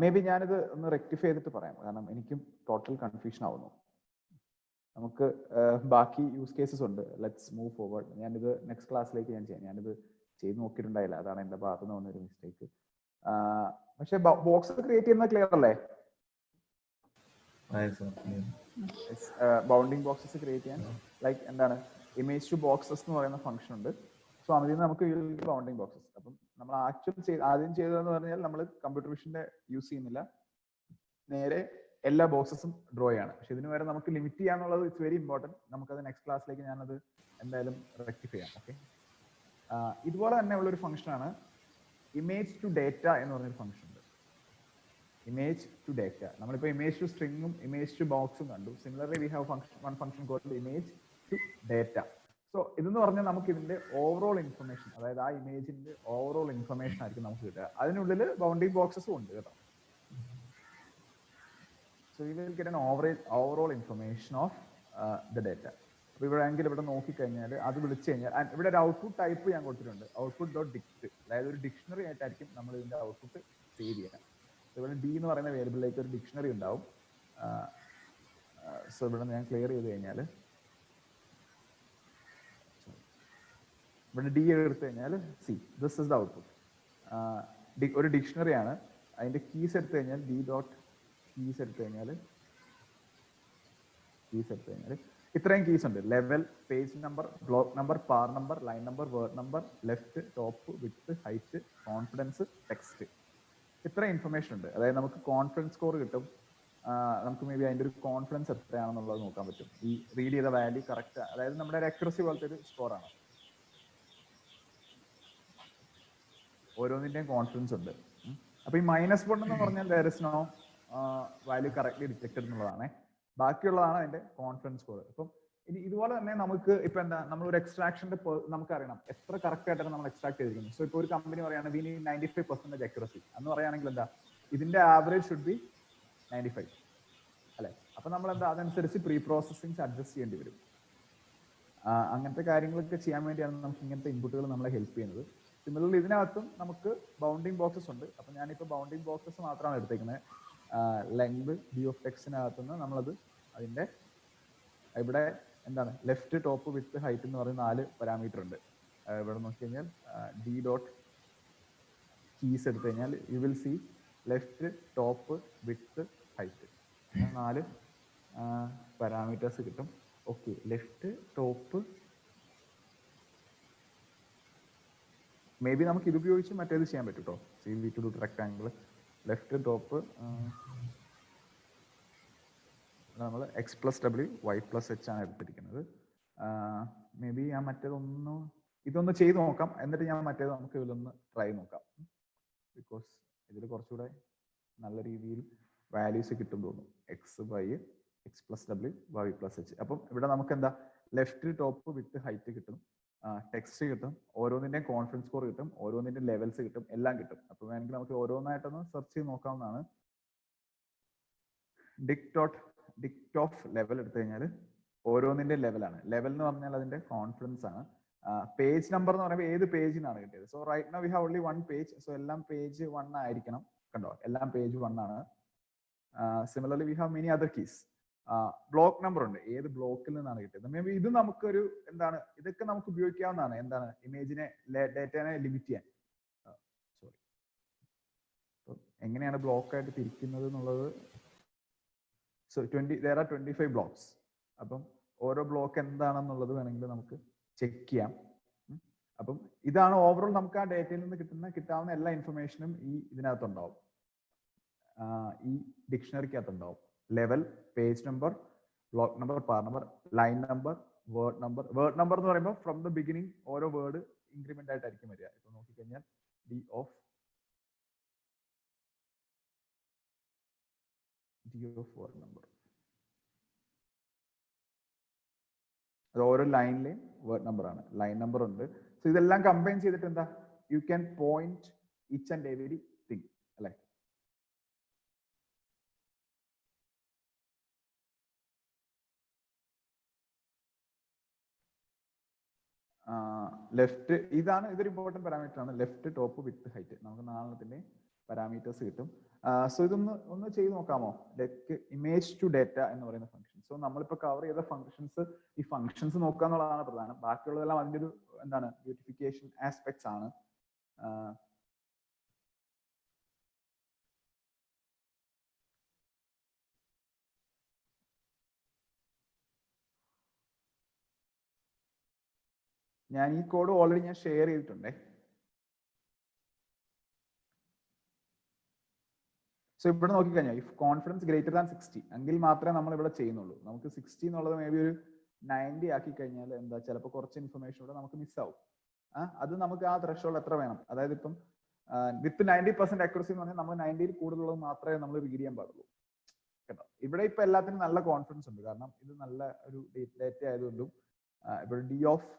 മേ ബി ഞാനിത് ഒന്ന് റെക്ടിഫൈ ചെയ്തിട്ട് പറയാം, കാരണം എനിക്കും ടോട്ടൽ കൺഫ്യൂഷൻ ആവുന്നു. നമുക്ക് ബാക്കി യൂസ് കേസസ് ഉണ്ട്. Let's move forward. ഞാനിത് നെക്സ്റ്റ് ക്ലാസ്സിലേക്ക് ഞാൻ ചെയ്യാം. ഞാനിത് ചെയ്ത് നോക്കിയിട്ടുണ്ടായില്ല, അതാണ് എൻ്റെ ഭാഗത്ത് നിന്ന് വന്നൊരു മിസ്റ്റേക്ക്. പക്ഷെ ബോക്സ് ക്രിയേറ്റ് ചെയ്യുന്നത് ക്ലിയർ അല്ലേ? ബൗണ്ടിങ് ബോക്സസ് ക്രിയേറ്റ് ചെയ്യാൻ ലൈക്ക് എന്താണ് ഇമേജ് ടു ബോക്സസ് എന്ന് പറയുന്ന ഫംഗ്ഷൻ ഉണ്ട്. സോ അതിൽ നിന്ന് നമുക്ക് ബൗണ്ടിങ് ബോക്സസ്. അപ്പം നമ്മൾ ആദ്യം ചെയ്തതെന്ന് പറഞ്ഞാൽ നമ്മൾ കമ്പ്യൂട്ടർ വിഷന്റെ യൂസ് ചെയ്യുന്നില്ല, നേരെ എല്ലാ ബോക്സസും ഡ്രോ ചെയ്യാണ്. പക്ഷെ ഇതിന് വരെ നമുക്ക് ലിമിറ്റ് ചെയ്യാന്നുള്ളത് ഇറ്റ്സ് വെരി ഇമ്പോർട്ടൻറ്റ്. നമുക്കത് നെക്സ്റ്റ് ക്ലാസ്സിലേക്ക് ഞാനത് എന്തായാലും റെക്ടിഫൈ ചെയ്യാം. ഓക്കെ, ഇതുപോലെ തന്നെ ഉള്ളൊരു ഫംഗ്ഷനാണ് ഇമേജ് ടു ഡേറ്റ എന്ന് പറഞ്ഞൊരു ഫംഗ്ഷൻ ഉണ്ട്. ഇമേജ് ടു ഡേറ്റ, നമ്മളിപ്പോൾ ഇമേജ് ടു സ്ട്രിങ്ങും ഇമേജ് ടു ബോക്സും കണ്ടു. Similarly we have one function called image to data. So ഇതെന്ന് പറഞ്ഞാൽ നമുക്ക് ഇതിന്റെ ഓവറോൾ ഇൻഫർമേഷൻ, അതായത് ആ ഇമേജിന്റെ ഓവറോൾ ഇൻഫർമേഷൻ ആയിരിക്കും നമുക്ക് കിട്ടുക. അതിനുള്ളിൽ ബൗണ്ടിങ് ബോക്സസും ഉണ്ട് കേട്ടോ. So we will get an overall information of the data. അപ്പോൾ ഇവിടെ ആണെങ്കിൽ ഇവിടെ നോക്കിക്കഴിഞ്ഞാൽ അത് വിളിച്ചു കഴിഞ്ഞാൽ ഇവിടെ ഒരു ഔട്ട്പുട്ട് ടൈപ്പ് ഞാൻ കൊടുത്തിട്ടുണ്ട്, ഔട്ട്പുട്ട് ഡോട്ട് ഡിക്റ്റ്. അതായത് ഒരു ഡിക്ഷണറി ആയിട്ടായിരിക്കും നമ്മൾ ഇതിന്റെ ഔട്ട്പുട്ട് സേവ് ചെയ്യാൻ. ഇവിടെ ഡി എന്ന് പറയുന്ന വേരിയബിളിലേക്ക് ഒരു ഡിക്ഷണറി ഉണ്ടാവും. സോ ഇവിടെ ഞാൻ ക്ലിയർ ചെയ്ത് കഴിഞ്ഞാൽ ഇവിടെ ഡി എടുത്തു കഴിഞ്ഞാൽ see this is the output. ഒരു ഡിക്ഷണറി ആണ്, അതിന്റെ കീസ് എടുത്തു കഴിഞ്ഞാൽ ഡി ഡോട്ട് കീസ് എടുത്തു കഴിഞ്ഞാൽ ഇത്രയും കീസ് ഉണ്ട്. Level, page number, block number, par number, line number, word number, left, top, width, height, confidence, text. ഇത്ര ഇൻഫർമേഷൻ ഉണ്ട്. അതായത് നമുക്ക് കോൺഫിഡൻസ് സ്കോർ കിട്ടും. നമുക്ക് മേ ബി അതിന്റെ ഒരു കോൺഫിഡൻസ് എത്രയാണെന്നുള്ളത് നോക്കാൻ പറ്റും. ഈ റീഡ് ചെയ്ത വാല്യൂ കറക്റ്റ്, അതായത് നമ്മുടെ ഒരു അക്യുറസി പോലത്തെ ഒരു സ്കോറാണ്. ഓരോന്നിന്റെയും കോൺഫിഡൻസ് ഉണ്ട്. അപ്പൊ ഈ -1 എന്ന് പറഞ്ഞാൽ there is no value correctly detected എന്നുള്ളതാണ്. ബാക്കിയുള്ളതാണ് അതിന്റെ കോൺഫിഡൻസ് സ്കോർ. അപ്പം ഇനി ഇതുപോലെ തന്നെ നമുക്ക് ഇപ്പൊ എന്താ, നമ്മൾ ഒരു എക്സ്ട്രാക്ഷന്റെ നമുക്കറിയണം എത്ര കറക്റ്റ് ആയിട്ടാണ് നമ്മൾ എക്സ്ട്രാക്ട് ചെയ്തിരിക്കുന്നത്. സോ ഇപ്പോൾ ഒരു കമ്പനി പറയാണ് വി നീഡ് 95% അക്യുറസി എന്ന് പറയുകയാണെങ്കിൽ എന്താ, ഇതിന്റെ ആവറേജ് ഷുഡ് ബി 95 അല്ലെ? അപ്പൊ നമ്മൾ എന്താ അതനുസരിച്ച് പ്രീ പ്രോസസ്സിംഗ് അഡ്ജസ്റ്റ് ചെയ്യേണ്ടി വരും. അങ്ങനത്തെ കാര്യങ്ങളൊക്കെ ചെയ്യാൻ വേണ്ടിയാണ് നമുക്ക് ഇങ്ങനത്തെ ഇൻപുട്ടുകൾ നമ്മളെ ഹെൽപ്പ് ചെയ്യുന്നത്. സിമിലർലി ഇതിനകത്തും നമുക്ക് ബൗണ്ടിങ് ബോക്സസ് ഉണ്ട്. അപ്പൊ ഞാനിപ്പോൾ ബൗണ്ടിങ് ബോക്സസ് മാത്രമാണ് എടുത്തേക്കുന്നത്. ലെങ്ത് ഡി ഓഫ് ടെക്സ്റ്റിനകത്തുനിന്ന് നമ്മളത് അതിന്റെ ഇവിടെ എന്താണ് ലെഫ്റ്റ്, ടോപ്പ്, വിഡ്ത്ത്, ഹൈറ്റ് എന്ന് പറയുന്ന 4 പാരാമീറ്റർ ഉണ്ട്. ഇവിടെ നോക്കി കഴിഞ്ഞാൽ ഡി ഡോട്ട് കീസ് എടുത്തു കഴിഞ്ഞാൽ you will see left, top, width, height, 4 parameters കിട്ടും. Okay, left, top, maybe നമുക്ക് ഇത് ഉപയോഗിച്ച് മറ്റേത് ചെയ്യാൻ പറ്റും കേട്ടോ. See we to do rectangle, left, top, നമ്മൾ x+w y+h ആണ് എടുത്തിരിക്കുന്നത്. മേ ബി ഞാൻ ഇതൊന്ന് ചെയ്ത് നോക്കാം, എന്നിട്ട് ഞാൻ മറ്റേത് നമുക്ക് ഇതിലൊന്ന് ട്രൈ നോക്കാം. ബിക്കോസ് ഇതിൽ കുറച്ചുകൂടെ നല്ല രീതിയിൽ വാല്യൂസ് കിട്ടും തോന്നുന്നു. x/y, x+w y+h. അപ്പം ഇവിടെ നമുക്ക് എന്താ ലെഫ്റ്റ്, ടോപ്പ്, വിഡ്ത്ത്, ഹൈറ്റ് കിട്ടും, ടെക്സ്റ്റ് കിട്ടും, ഓരോന്നിന്റെയും കോൺഫിഡൻസ് സ്കോർ കിട്ടും, ഓരോന്നിന്റെ ലെവൽസ് കിട്ടും, എല്ലാം കിട്ടും. അപ്പൊ വേണമെങ്കിൽ നമുക്ക് ഓരോന്നായിട്ടൊന്ന് സെർച്ച് ചെയ്ത് നോക്കാവുന്നതാണ്. ഡിക്റ്റ് ഓഫ് ലെവൽ എടുത്തു കഴിഞ്ഞാൽ ഓരോന്നിന്റെ ലെവലാണ്. ലെവൽ എന്ന് പറഞ്ഞാൽ അതിന്റെ കോൺഫിഡൻസ് ആണ്. പേജ് നമ്പർ എന്ന് പറയുമ്പോൾ ഏത് പേജിനാണ് കിട്ടിയത്. So right now we have only 1 page. So എല്ലാം പേജ് 1 ആയിരിക്കണം. കണ്ടോ, എല്ലാം പേജ് 1 ആണ്. Similarly we have many other keys. Block number ഉണ്ട്, ഏത് ബ്ലോക്കിൽ നിന്നാണ് കിട്ടിയത്. മേ ബി ഇത് നമുക്കൊരു എന്താണ്, ഇതൊക്കെ നമുക്ക് ഉപയോഗിക്കാവുന്നതാണ്. എന്താണ്, ഇമേജിനെ, ഡേറ്റനെ ലിമിറ്റ് ചെയ്യാൻ. സോറി, എങ്ങനെയാണ് ബ്ലോക്ക് ആയിട്ട് തിരിക്കുന്നത് എന്നുള്ളത്. So there are 25 blocks. അപ്പം ഓരോ ബ്ലോക്ക് എന്താണെന്നുള്ളത് വേണമെങ്കിൽ നമുക്ക് ചെക്ക് ചെയ്യാം. അപ്പം ഇതാണ് ഓവറോൾ നമുക്ക് ആ ഡേറ്റയിൽ നിന്ന് കിട്ടാവുന്ന എല്ലാ ഇൻഫർമേഷനും ഇതിനകത്തുണ്ടാവും, ഈ ഡിക്ഷണറിക്കകത്തുണ്ടാവും. Level, page number, block number, par number, line number, word number. Word number എന്ന് പറയുമ്പോൾ ഫ്രം ദ ബിഗിനിങ് ഓരോ വേർഡ് ഇൻക്രിമെന്റ് ആയിട്ടായിരിക്കും വരിക. ഇപ്പൊ നോക്കിക്കഴിഞ്ഞാൽ ഡി ഓഫ് വേർഡ് നമ്പർ, അത് ഓരോ ലൈനിലെയും വേർഡ് നമ്പർ ആണ്. ലൈൻ നമ്പർ ഉണ്ട്. സോ ഇതെല്ലാം കമ്പൈൻ ചെയ്തിട്ട് എന്താ, you can point each and every thing അല്ലെ. ലെഫ്റ്റ്, ഇതൊരു ഇമ്പോർട്ടന്റ് പാരാമീറ്റർ ആണ്. Left, top, width, height. നമുക്ക് 4ത്തിന്റെ പാരാമീറ്റേഴ്സ് കിട്ടും. സോ ഇതൊന്ന് ചെയ്ത് നോക്കാമോ? ലൈക്ക് ഇമേജ് ടു ഡേറ്റ എന്ന് പറയുന്ന ഫംഗ്ഷൻ. സോ നമ്മളിപ്പോൾ കവർ ചെയ്ത ഫംഗ്ഷൻസ്, ഈ ഫംഗ്ഷൻസ് നോക്കുക എന്നുള്ളതാണ് പ്രധാനം. ബാക്കിയുള്ളതെല്ലാം അതിൻ്റെ ഒരു എന്താണ് ബ്യൂട്ടിഫിക്കേഷൻ ആസ്പെക്ട്സ് ആണ്. ഞാൻ ഈ കോഡ് ഓൾറെഡി ഞാൻ ഷെയർ ചെയ്തിട്ടുണ്ടേ. സോ ഇവിടെ നോക്കിക്കഴിഞ്ഞാൽ ഇഫ് കോൺഫിഡൻസ് ഗ്രേറ്റർ ദാൻ 60 എങ്കിൽ മാത്രമേ നമ്മൾ ഇവിടെ ചെയ്യുന്നുള്ളൂ. നമുക്ക് 60 എന്നുള്ളത് മേ ബി ഒരു 90 ആക്കി കഴിഞ്ഞാൽ എന്താ ചിലപ്പോൾ കുറച്ച് ഇൻഫർമേഷൻ കൂടെ നമുക്ക് മിസ്സാവും. അത് നമുക്ക് ആ ത്രെഷോൾഡ് എത്ര വേണം, അതായത് ഇപ്പം വിത്ത് 90% അക്യുറസി എന്ന് പറഞ്ഞാൽ നമ്മൾ 90ൽ കൂടുതലുള്ളത് മാത്രമേ നമ്മൾ റീഡ് ചെയ്യാൻ പാടുള്ളൂ കേട്ടോ. ഇവിടെ ഇപ്പൊ എല്ലാത്തിനും നല്ല കോൺഫിഡൻസ് ഉണ്ട്, കാരണം ഇത് നല്ല ഒരു ഡേറ്റ ആയതുകൊണ്ടും ഇപ്പോൾ ഡി ഓഫ്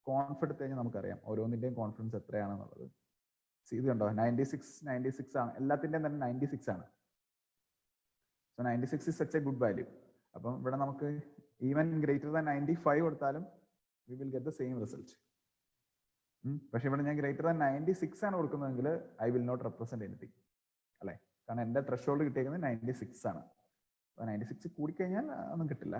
കോൺഫ് എടുത്ത് കഴിഞ്ഞാൽ നമുക്കറിയാം ഓരോന്നിന്റെയും കോൺഫിഡൻസ് എത്രയാണെന്നുള്ളത്. ഇത് കണ്ടോ 96 ആണ്, എല്ലാത്തിന്റെയും തന്നെ 96 ആണ്. So 96 is such a good value. അപ്പം ഇവിടെ നമുക്ക് ഈവൻ ഗ്രേറ്റർ ദാൻ 95 കൊടുത്താലും we will get the same result. പക്ഷെ ഇവിടെ ഞാൻ ഗ്രേറ്റർ ദാൻ 96 ആണ് കൊടുക്കുന്നതെങ്കിൽ I will not represent anything അല്ലെ, കാരണം എന്റെ ത്രെഷോൾഡ് കിട്ടിയേക്കുന്നത് 96 ആണ്. 96 കൂടിക്കഴിഞ്ഞാൽ ഒന്നും കിട്ടില്ല.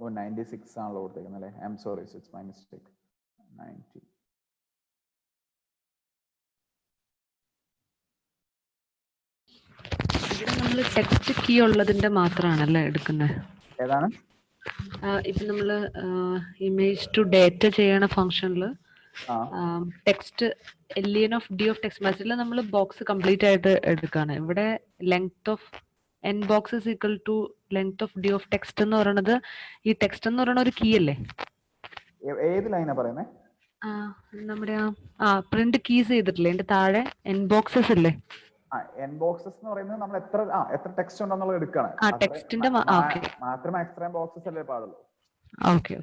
ഓ 96 ആണല്ലോ കൊടുത്തേക്കുന്നത് അല്ലേ. I am sorry, it's my mistake. 90. ഇവിടെ നമ്മൾ ടെക്സ്റ്റ് കീ ഉള്ളതിന്റെ മാത്രമാണല്ലേ എടുക്കുന്നത്? ഏതാണ്? ഇപ്പൊ നമ്മള് ഇമേജ് ടു ഡേറ്റ ചെയ്യണ ഫംഗ്ഷനിൽ ടെക്സ്റ്റ് എലിയൻ ഓഫ് ഡി ഓഫ് ടെക്സ്റ്റ് മെസ്സേജിൽ നമ്മൾ ബോക്സ് കംപ്ലീറ്റ് ആയിട്ട് എടുക്കാണ്. ഇവിടെ length of n box is equal to length of d of text എന്ന് പറയുന്നത്, ഈ ടെക്സ്റ്റ് എന്ന് പറയുന്ന ഒരു കീ അല്ലേ? ഏത് ലൈനാ പറയുന്നത്? നമ്മുടെ പ്രിന്റ് കീസ് ചെയ്തിട്ടില്ലേ അതിന്റെ താഴെ എൻ ബോക്സസ് അല്ലേ? എൻ ബോക്സസ് എന്ന് പറയുന്നത് നമ്മൾ എത്ര ടെക്സ്റ്റ് ഉണ്ടെന്നുള്ളത് എടുക്കണം. ടെക്സ്റ്റിന്റെ മാത്രമേ എക്സ്ട്രാ ബോക്സസ് അല്ലേ പാടുള്ളൂ. ഓക്കെ.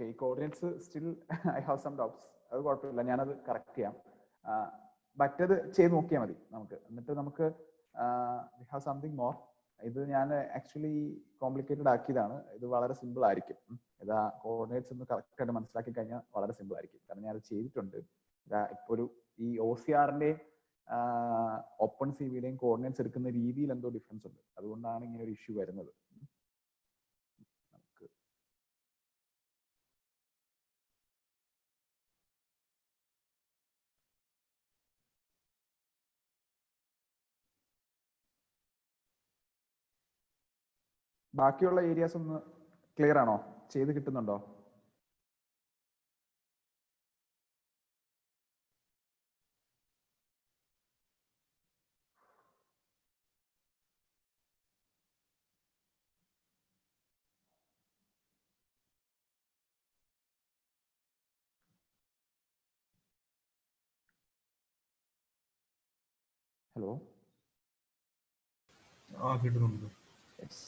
ഓക്കെ, ഈ coordinates still I have some doubts. അത് കുഴപ്പമില്ല, ഞാനത് കറക്റ്റ് ചെയ്യാം. മറ്റേത് ചെയ്ത് നോക്കിയാൽ മതി നമുക്ക്. എന്നിട്ട് നമുക്ക് വി ഹാവ് സംതിങ് മോർ. ഇത് ഞാൻ ആക്ച്വലി കോംപ്ലിക്കേറ്റഡ് ആക്കിയതാണ്. ഇത് വളരെ സിമ്പിൾ ആയിരിക്കും. ഇതാ കോർഡിനേറ്റ്സ് ഒന്ന് കറക്റ്റ് ആയിട്ട് മനസ്സിലാക്കി കഴിഞ്ഞാൽ വളരെ സിമ്പിൾ ആയിരിക്കും. കാരണം ഞാനത് ചെയ്തിട്ടുണ്ട്. ഇപ്പൊ ഒരു ഈ OCRന്റെയും ഓപ്പൺ CVയുടെയും കോർഡിനേറ്റ്സ് എടുക്കുന്ന രീതിയിൽ എന്തോ ഡിഫറൻസ് ഉണ്ട്. അതുകൊണ്ടാണ് ഇങ്ങനെ ഒരു ഇഷ്യൂ വരുന്നത്. നമുക്ക് ബാക്കിയുള്ള ഏരിയാസ് ഒന്ന് ക്ലിയർ ആണോ? ചെയ്ത് കിട്ടുന്നുണ്ടോ? ഹലോ, കിട്ടുന്നുണ്ട്. യെസ്.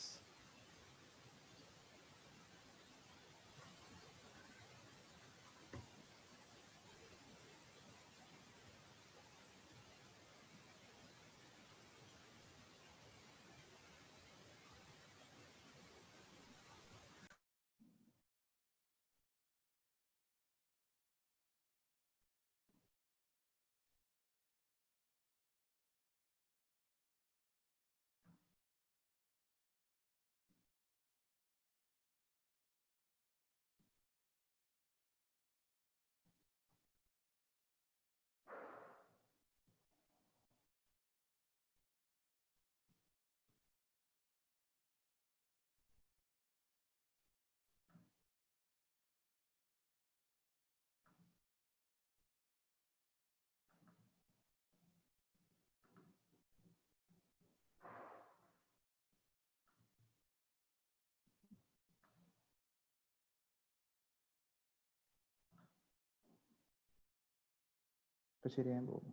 ഇപ്പൊ ശരിയാൻ പോകുന്നു.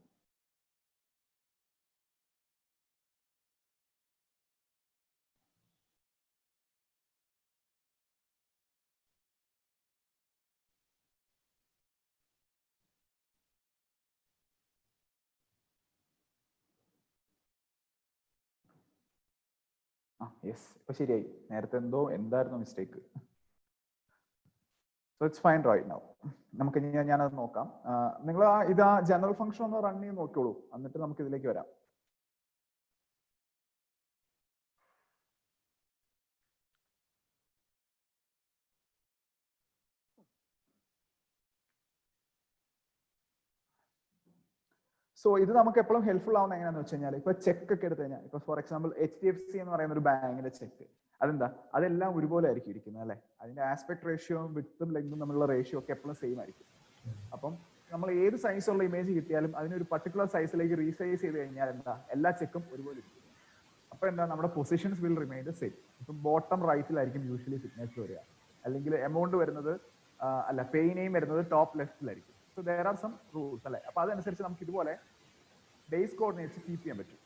യെസ്, ഇപ്പൊ ശരിയായി. നേരത്തെ എന്തായിരുന്നു mistake? So it's fine right now. നമുക്ക് ഞാനത് നോക്കാം. നിങ്ങൾ ഇത് ജനറൽ ഫംഗ്ഷൻ ഒന്ന് റൺ ചെയ്ത് നോക്കിയോളൂ, എന്നിട്ട് നമുക്ക് ഇതിലേക്ക് വരാം. സോ ഇത് നമുക്ക് എപ്പോഴും ഹെൽപ്ഫുൾ ആവുന്ന എങ്ങനെയാണെന്ന് വെച്ച് കഴിഞ്ഞാൽ, ഇപ്പൊ ചെക്ക് ഒക്കെ എടുത്തു കഴിഞ്ഞാൽ, ഇപ്പൊ ഫോർ എക്സാമ്പിൾ HDFC എന്ന് പറയുന്ന ഒരു ബാങ്കിന്റെ ചെക്ക്, അതെന്താ, അതെല്ലാം ഒരുപോലെ ആയിരിക്കും ഇരിക്കുന്നത് അല്ലെ? അതിന്റെ ആസ്പെക്ട് റേഷ്യോയും വിഡ്ത്തും ലെങ്തും തമ്മിലുള്ള റേഷ്യോ ഒക്കെ എപ്പോഴും സെയിം ആയിരിക്കും. അപ്പം നമ്മൾ ഏത് സൈസുള്ള ഇമേജ് കിട്ടിയാലും അതിനൊരു പർട്ടിക്കുലർ സൈസിലേക്ക് റീസൈസ് ചെയ്ത് കഴിഞ്ഞാൽ എന്താ, എല്ലാ ചെക്കും ഒരുപോലെ ഇരിക്കും. അപ്പൊ എന്താ, നമ്മുടെ positions will remain the same. ഇപ്പം ബോട്ടം റൈറ്റിലായിരിക്കും യൂഷ്വലി സിഗ്നേച്ചർ വരിക, അല്ലെങ്കിൽ എമൗണ്ട് വരുന്നത് പേ നെയിം വരുന്നത് ടോപ്പ് ലെഫ്റ്റിലായിരിക്കും. So there are some rules അല്ലെ? അപ്പൊ അതനുസരിച്ച് നമുക്ക് ഇതുപോലെ ബേസ് കോർഡിനേറ്റ്സ് കീപ്പ് ചെയ്യാൻ പറ്റും.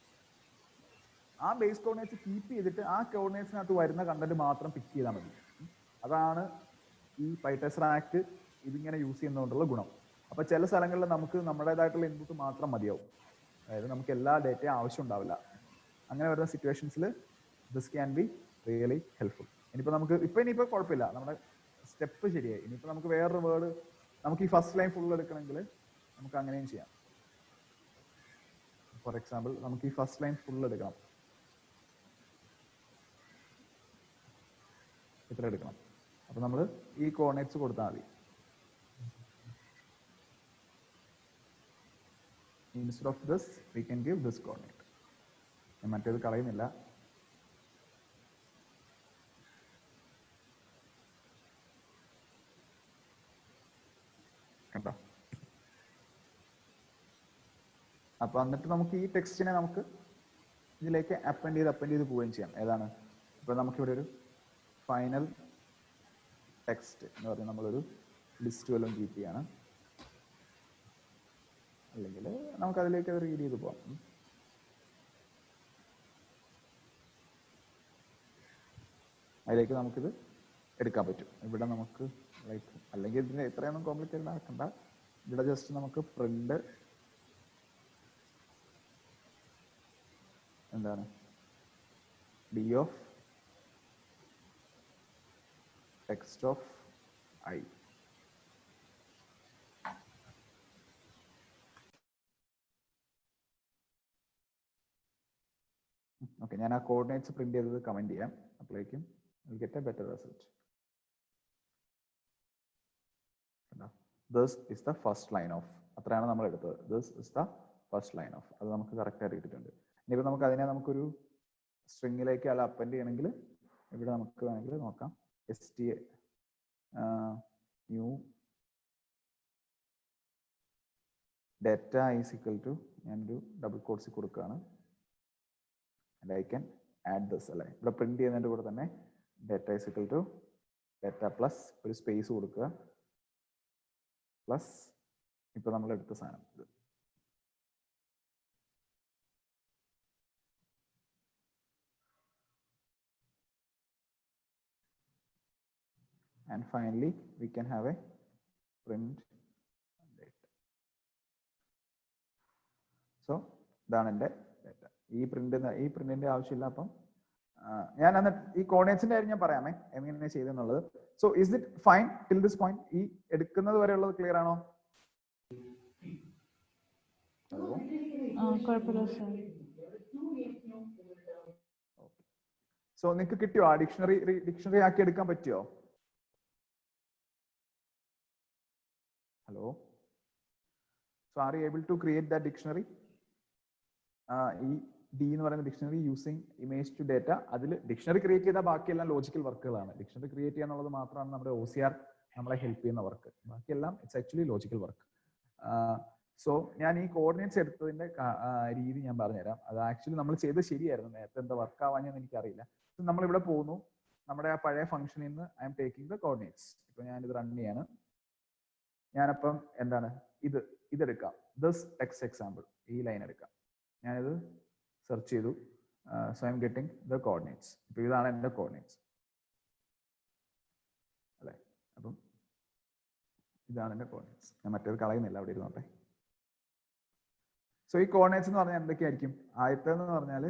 ആ ബേസ് കോർഡിനേറ്റ്സ് കീപ്പ് ചെയ്തിട്ട് ആ കോർഡിനേറ്റ്സിനകത്ത് വരുന്ന കണ്ടന്റ് മാത്രം പിക്ക് ചെയ്താൽ മതി. അതാണ് ഈ പൈറ്റെസ്റാക്ട് ഇതിങ്ങനെ യൂസ് ചെയ്യുന്നതുകൊണ്ടുള്ള ഗുണം. അപ്പൊ ചില സ്ഥലങ്ങളിൽ നമുക്ക് നമ്മുടേതായിട്ടുള്ള ഇൻപുട്ട് മാത്രം മതിയാവും. അതായത് നമുക്ക് എല്ലാ ഡേറ്റയും ആവശ്യം ഉണ്ടാവില്ല. അങ്ങനെ വരുന്ന സിറ്റുവേഷൻസിൽ this can be really helpful. ഇനിയിപ്പോ കുഴപ്പമില്ല, നമ്മുടെ സ്റ്റെപ്പ് ശരിയായി. ഇനിയിപ്പോ നമുക്ക് വേറൊരു വേർഡ്, നമുക്ക് ഈ ഫസ്റ്റ് ലൈൻ ഫുൾ എടുക്കണമെങ്കിൽ നമുക്ക് അങ്ങനെയും ചെയ്യാം. ഫോർ എക്സാമ്പിൾ നമുക്ക് ഈ ഫസ്റ്റ് ലൈൻ ഫുൾ എടുക്കണം, ഇത്ര എടുക്കണം. അപ്പൊ നമ്മൾ ഈ കോർഡിനേറ്റ്സ് കൊടുത്താൽ മതി. Instead of this we can give this coordinate. ഞാൻ മറ്റേത് കളയുന്നില്ല. കണ്ടോ? അപ്പൊ എന്നിട്ട് നമുക്ക് ഈ ടെക്സ്റ്റിനെ നമുക്ക് ഇതിലേക്ക് അപ്പൻഡ് ചെയ്ത് പോവുകയും ചെയ്യാം. ഏതാണ്, ഇപ്പൊ നമുക്കിവിടെ ഒരു ഫൈനൽ ടെക്സ്റ്റ് എന്ന് പറഞ്ഞാൽ നമ്മളൊരു ലിസ്റ്റ് വല്ലതും കീപ്പ് ചെയ്യാണ്, അല്ലെങ്കിൽ നമുക്ക് അതിലേക്ക് അത് റീഡ് ചെയ്ത് പോവാം. അതിലേക്ക് നമുക്കിത് എടുക്കാൻ പറ്റും. ഇവിടെ നമുക്ക് ലൈക്ക് അല്ലെങ്കിൽ ഇതിന് ഇത്രയൊന്നും കോംപ്ലിക്കേറ്റഡ് ആക്കണ്ട. ഇവിടെ ജസ്റ്റ് നമുക്ക് പ്രിന്റ് എന്താണ് D of text of I. Okay, ഞാൻ ആ കോർഡിനേറ്റ്സ് പ്രിന്റ് ചെയ്തത് കമന്റ് ചെയ്യാം. അപ്പോഴേക്കും will get A better result. This is the first line of, അത്രയാണ് നമ്മൾ എടുത്തത്. This is the first line of, അത് നമുക്ക് കറക്റ്റ് ആയിട്ട് കിട്ടിയിട്ടുണ്ട്. ഇനിയിപ്പോൾ നമുക്ക് അതിനെ നമുക്കൊരു സ്ട്രിങ്ങിലേക്ക് അല്ല അപ്പൻഡ് ചെയ്യണമെങ്കിൽ ഇവിടെ നമുക്ക് വേണമെങ്കിൽ നോക്കാം. st new data is equal to, ഞാനൊരു ഡബിൾ കോട്ട്സ് കൊടുക്കുകയാണ്. And I can add this അല്ലേ, ഇവിടെ പ്രിന്റ് ചെയ്യുന്നതിൻ്റെ കൂടെ തന്നെ data is equal to data plus ഒരു സ്പേസ് കൊടുക്കുക പ്ലസ് ഇപ്പൊ നമ്മൾ എടുത്ത സാധനം ഇത്. And finally we can have a print data. So ഇതാണ് എൻ്റെ ഡേറ്റ. ഈ പ്രിന്റിന്റെ ആവശ്യമില്ല. അപ്പം ഞാൻ അന്ന് ഈ കോർഡിനേറ്റ്സിന്റെ കാര്യം ഞാൻ പറയാമേ എങ്ങനെ ചെയ്തെന്നുള്ളത്. So is it fine till this point? ഈ എടുക്കുന്നത് വരെയുള്ളത് ക്ലിയർ ആണോ? സോ നിങ്ങൾക്ക് കിട്ടിയോ? ആ ഡിക്ഷണറി ആക്കി എടുക്കാൻ പറ്റിയോ? Hello, so are you able to create that dictionary? ഈ ഡി എന്ന് പറയുന്ന dictionary using image to data. അതിൽ ഡിക്ഷണറി ക്രിയേറ്റ് ചെയ്ത ബാക്കിയെല്ലാം ലോജിക്കൽ വർക്കുകളാണ്. ഡിക്ഷണറി ക്രിയേറ്റ് ചെയ്യുക എന്നുള്ളത് മാത്രമാണ് നമ്മുടെ OCR നമ്മളെ ഹെൽപ്പ് ചെയ്യുന്ന വർക്ക്. ബാക്കിയെല്ലാം it's actually logical work. So ഞാൻ ഈ കോർഡിനേറ്റ്സ് എടുത്തതിന്റെ രീതി ഞാൻ പറഞ്ഞുതരാം. അത് ആക്ച്വലി നമ്മൾ ചെയ്തത് ശരിയായിരുന്നു. നേരത്തെ എന്താ വർക്ക് ആവാഞ്ഞെന്ന് എനിക്കറിയില്ല. നമ്മൾ ഇവിടെ പോകുന്നു, നമ്മുടെ ആ പഴയ ഫംഗ്ഷനിൽ നിന്ന് I am taking the coordinates. ഇപ്പൊ ഞാനിത് റൺ ചെയ്യാണ്. ഞാനപ്പം എന്താണ് ഇതെടുക്കാം, ദിസ് ടെക്സ്റ്റ് എക്സാമ്പിൾ, ഈ ലൈൻ എടുക്കാം. ഞാനിത് സെർച്ച് ചെയ്തു. So I am getting the coordinates. ഇപ്പൊ ഇതാണ് എൻ്റെ കോർഡിനേറ്റ്സ് അല്ലെ. അപ്പം ഇതാണ് എൻ്റെ കോർഡിനേറ്റ്സ്. ഞാൻ മറ്റേത് കളയുന്നില്ല, അവിടെ ഇരുന്നോട്ടെ. സോ ഈ കോർഡിനേറ്റ്സ് എന്ന് പറഞ്ഞാൽ എന്തൊക്കെയായിരിക്കും? ആദ്യത്തേന്ന് പറഞ്ഞാൽ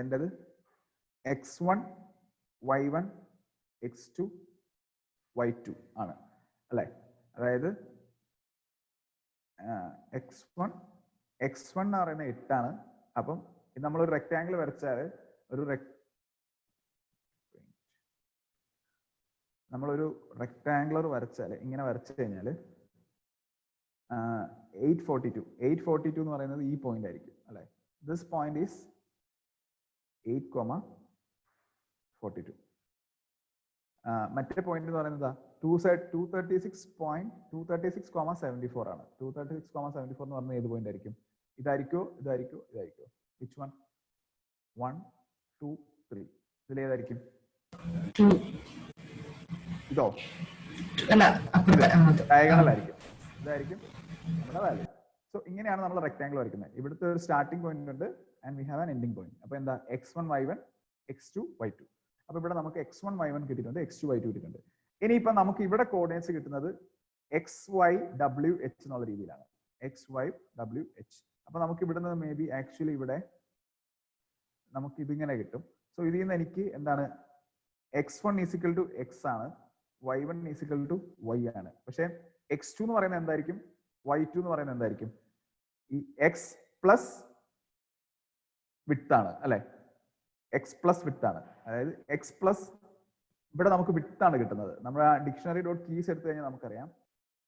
എൻ്റെത് x1 y1 x2 y2 ആണ് അല്ലെ. അതായത് x1 എന്ന് പറയുന്നത് 8 ആണ്. അപ്പം നമ്മളൊരു റെക്ടാങ്കിൾ വരച്ചാൽ നമ്മളൊരു റെക്ടാങ്കുലർ വരച്ചാൽ ഇങ്ങനെ വരച്ചു കഴിഞ്ഞാൽ 842 എന്ന് പറയുന്നത് ഈ പോയിന്റ് ആയിരിക്കും അല്ലെ. This point is 8,42. മറ്റേ പോയിന്റ് എന്ന് പറയുന്നത് 236,74 ആണ്. 236,74 എന്ന് പറഞ്ഞാൽ ഏത് പോയിന്റ് ആയിരിക്കും? ഇതായിരിക്കോ ഇതായിരിക്കോ ഇതായിരിക്കോ? Which one? 1 2 3 ഇതിലേതായിരിക്കും? ഇതോ? ഡയഗണൽ ആയിരിക്കും. ഇതായിരിക്കും നമ്മുടെ വാല്യൂ. സോ ഇങ്ങനെയാണ് നമ്മൾ റെക്ടാങ്കിൾ വരയ്ക്കുന്നത്. ഇവിടുത്തെ ഒരു സ്റ്റാർട്ടിംഗ് പോയിന്റ് ഉണ്ട് and we have an ending point. അപ്പൊ എന്താ? x1 y1 x2 y2. അപ്പൊ ഇവിടെ നമുക്ക് x1 y1 കിട്ടിയിട്ടുണ്ട്, x2 y2 കിട്ടിയിട്ടുണ്ട്. ഇനിയിപ്പോ നമുക്ക് ഇവിടെ കോർഡിനേറ്റ്സ് കിട്ടുന്നത് xy/w/h എന്നുള്ള രീതിയിലാണ്. xy/w/h. അപ്പൊ നമുക്ക് ഇവിടുന്ന് മേ ബി ആക്ച്വലി ഇവിടെ നമുക്ക് ഇതിങ്ങനെ കിട്ടും. സോ ഇതിൽ നിന്ന് എനിക്ക് എന്താണ്? x1 ഈസിക്കൽ ടു x ആണ്, y1 ഈസിക്കൽ ടു y ആണ്. പക്ഷെ x2 എന്ന് പറയുന്നത് എന്തായിരിക്കും? y2 എന്ന് പറയുന്നത് എന്തായിരിക്കും? ഈ x പ്ലസ് വിഡ്ത്ത് ആണ് അല്ലെ. x പ്ലസ് വിഡ്ത്ത് ആണ്. അതായത് x പ്ലസ് ഇവിടെ നമുക്ക് വിഡ്ത്ത് ആണ് കിട്ടുന്നത്. നമ്മുടെ ഡിക്ഷണറി ഡോട്ട് കീസ് എടുത്തു കഴിഞ്ഞാൽ നമുക്കറിയാം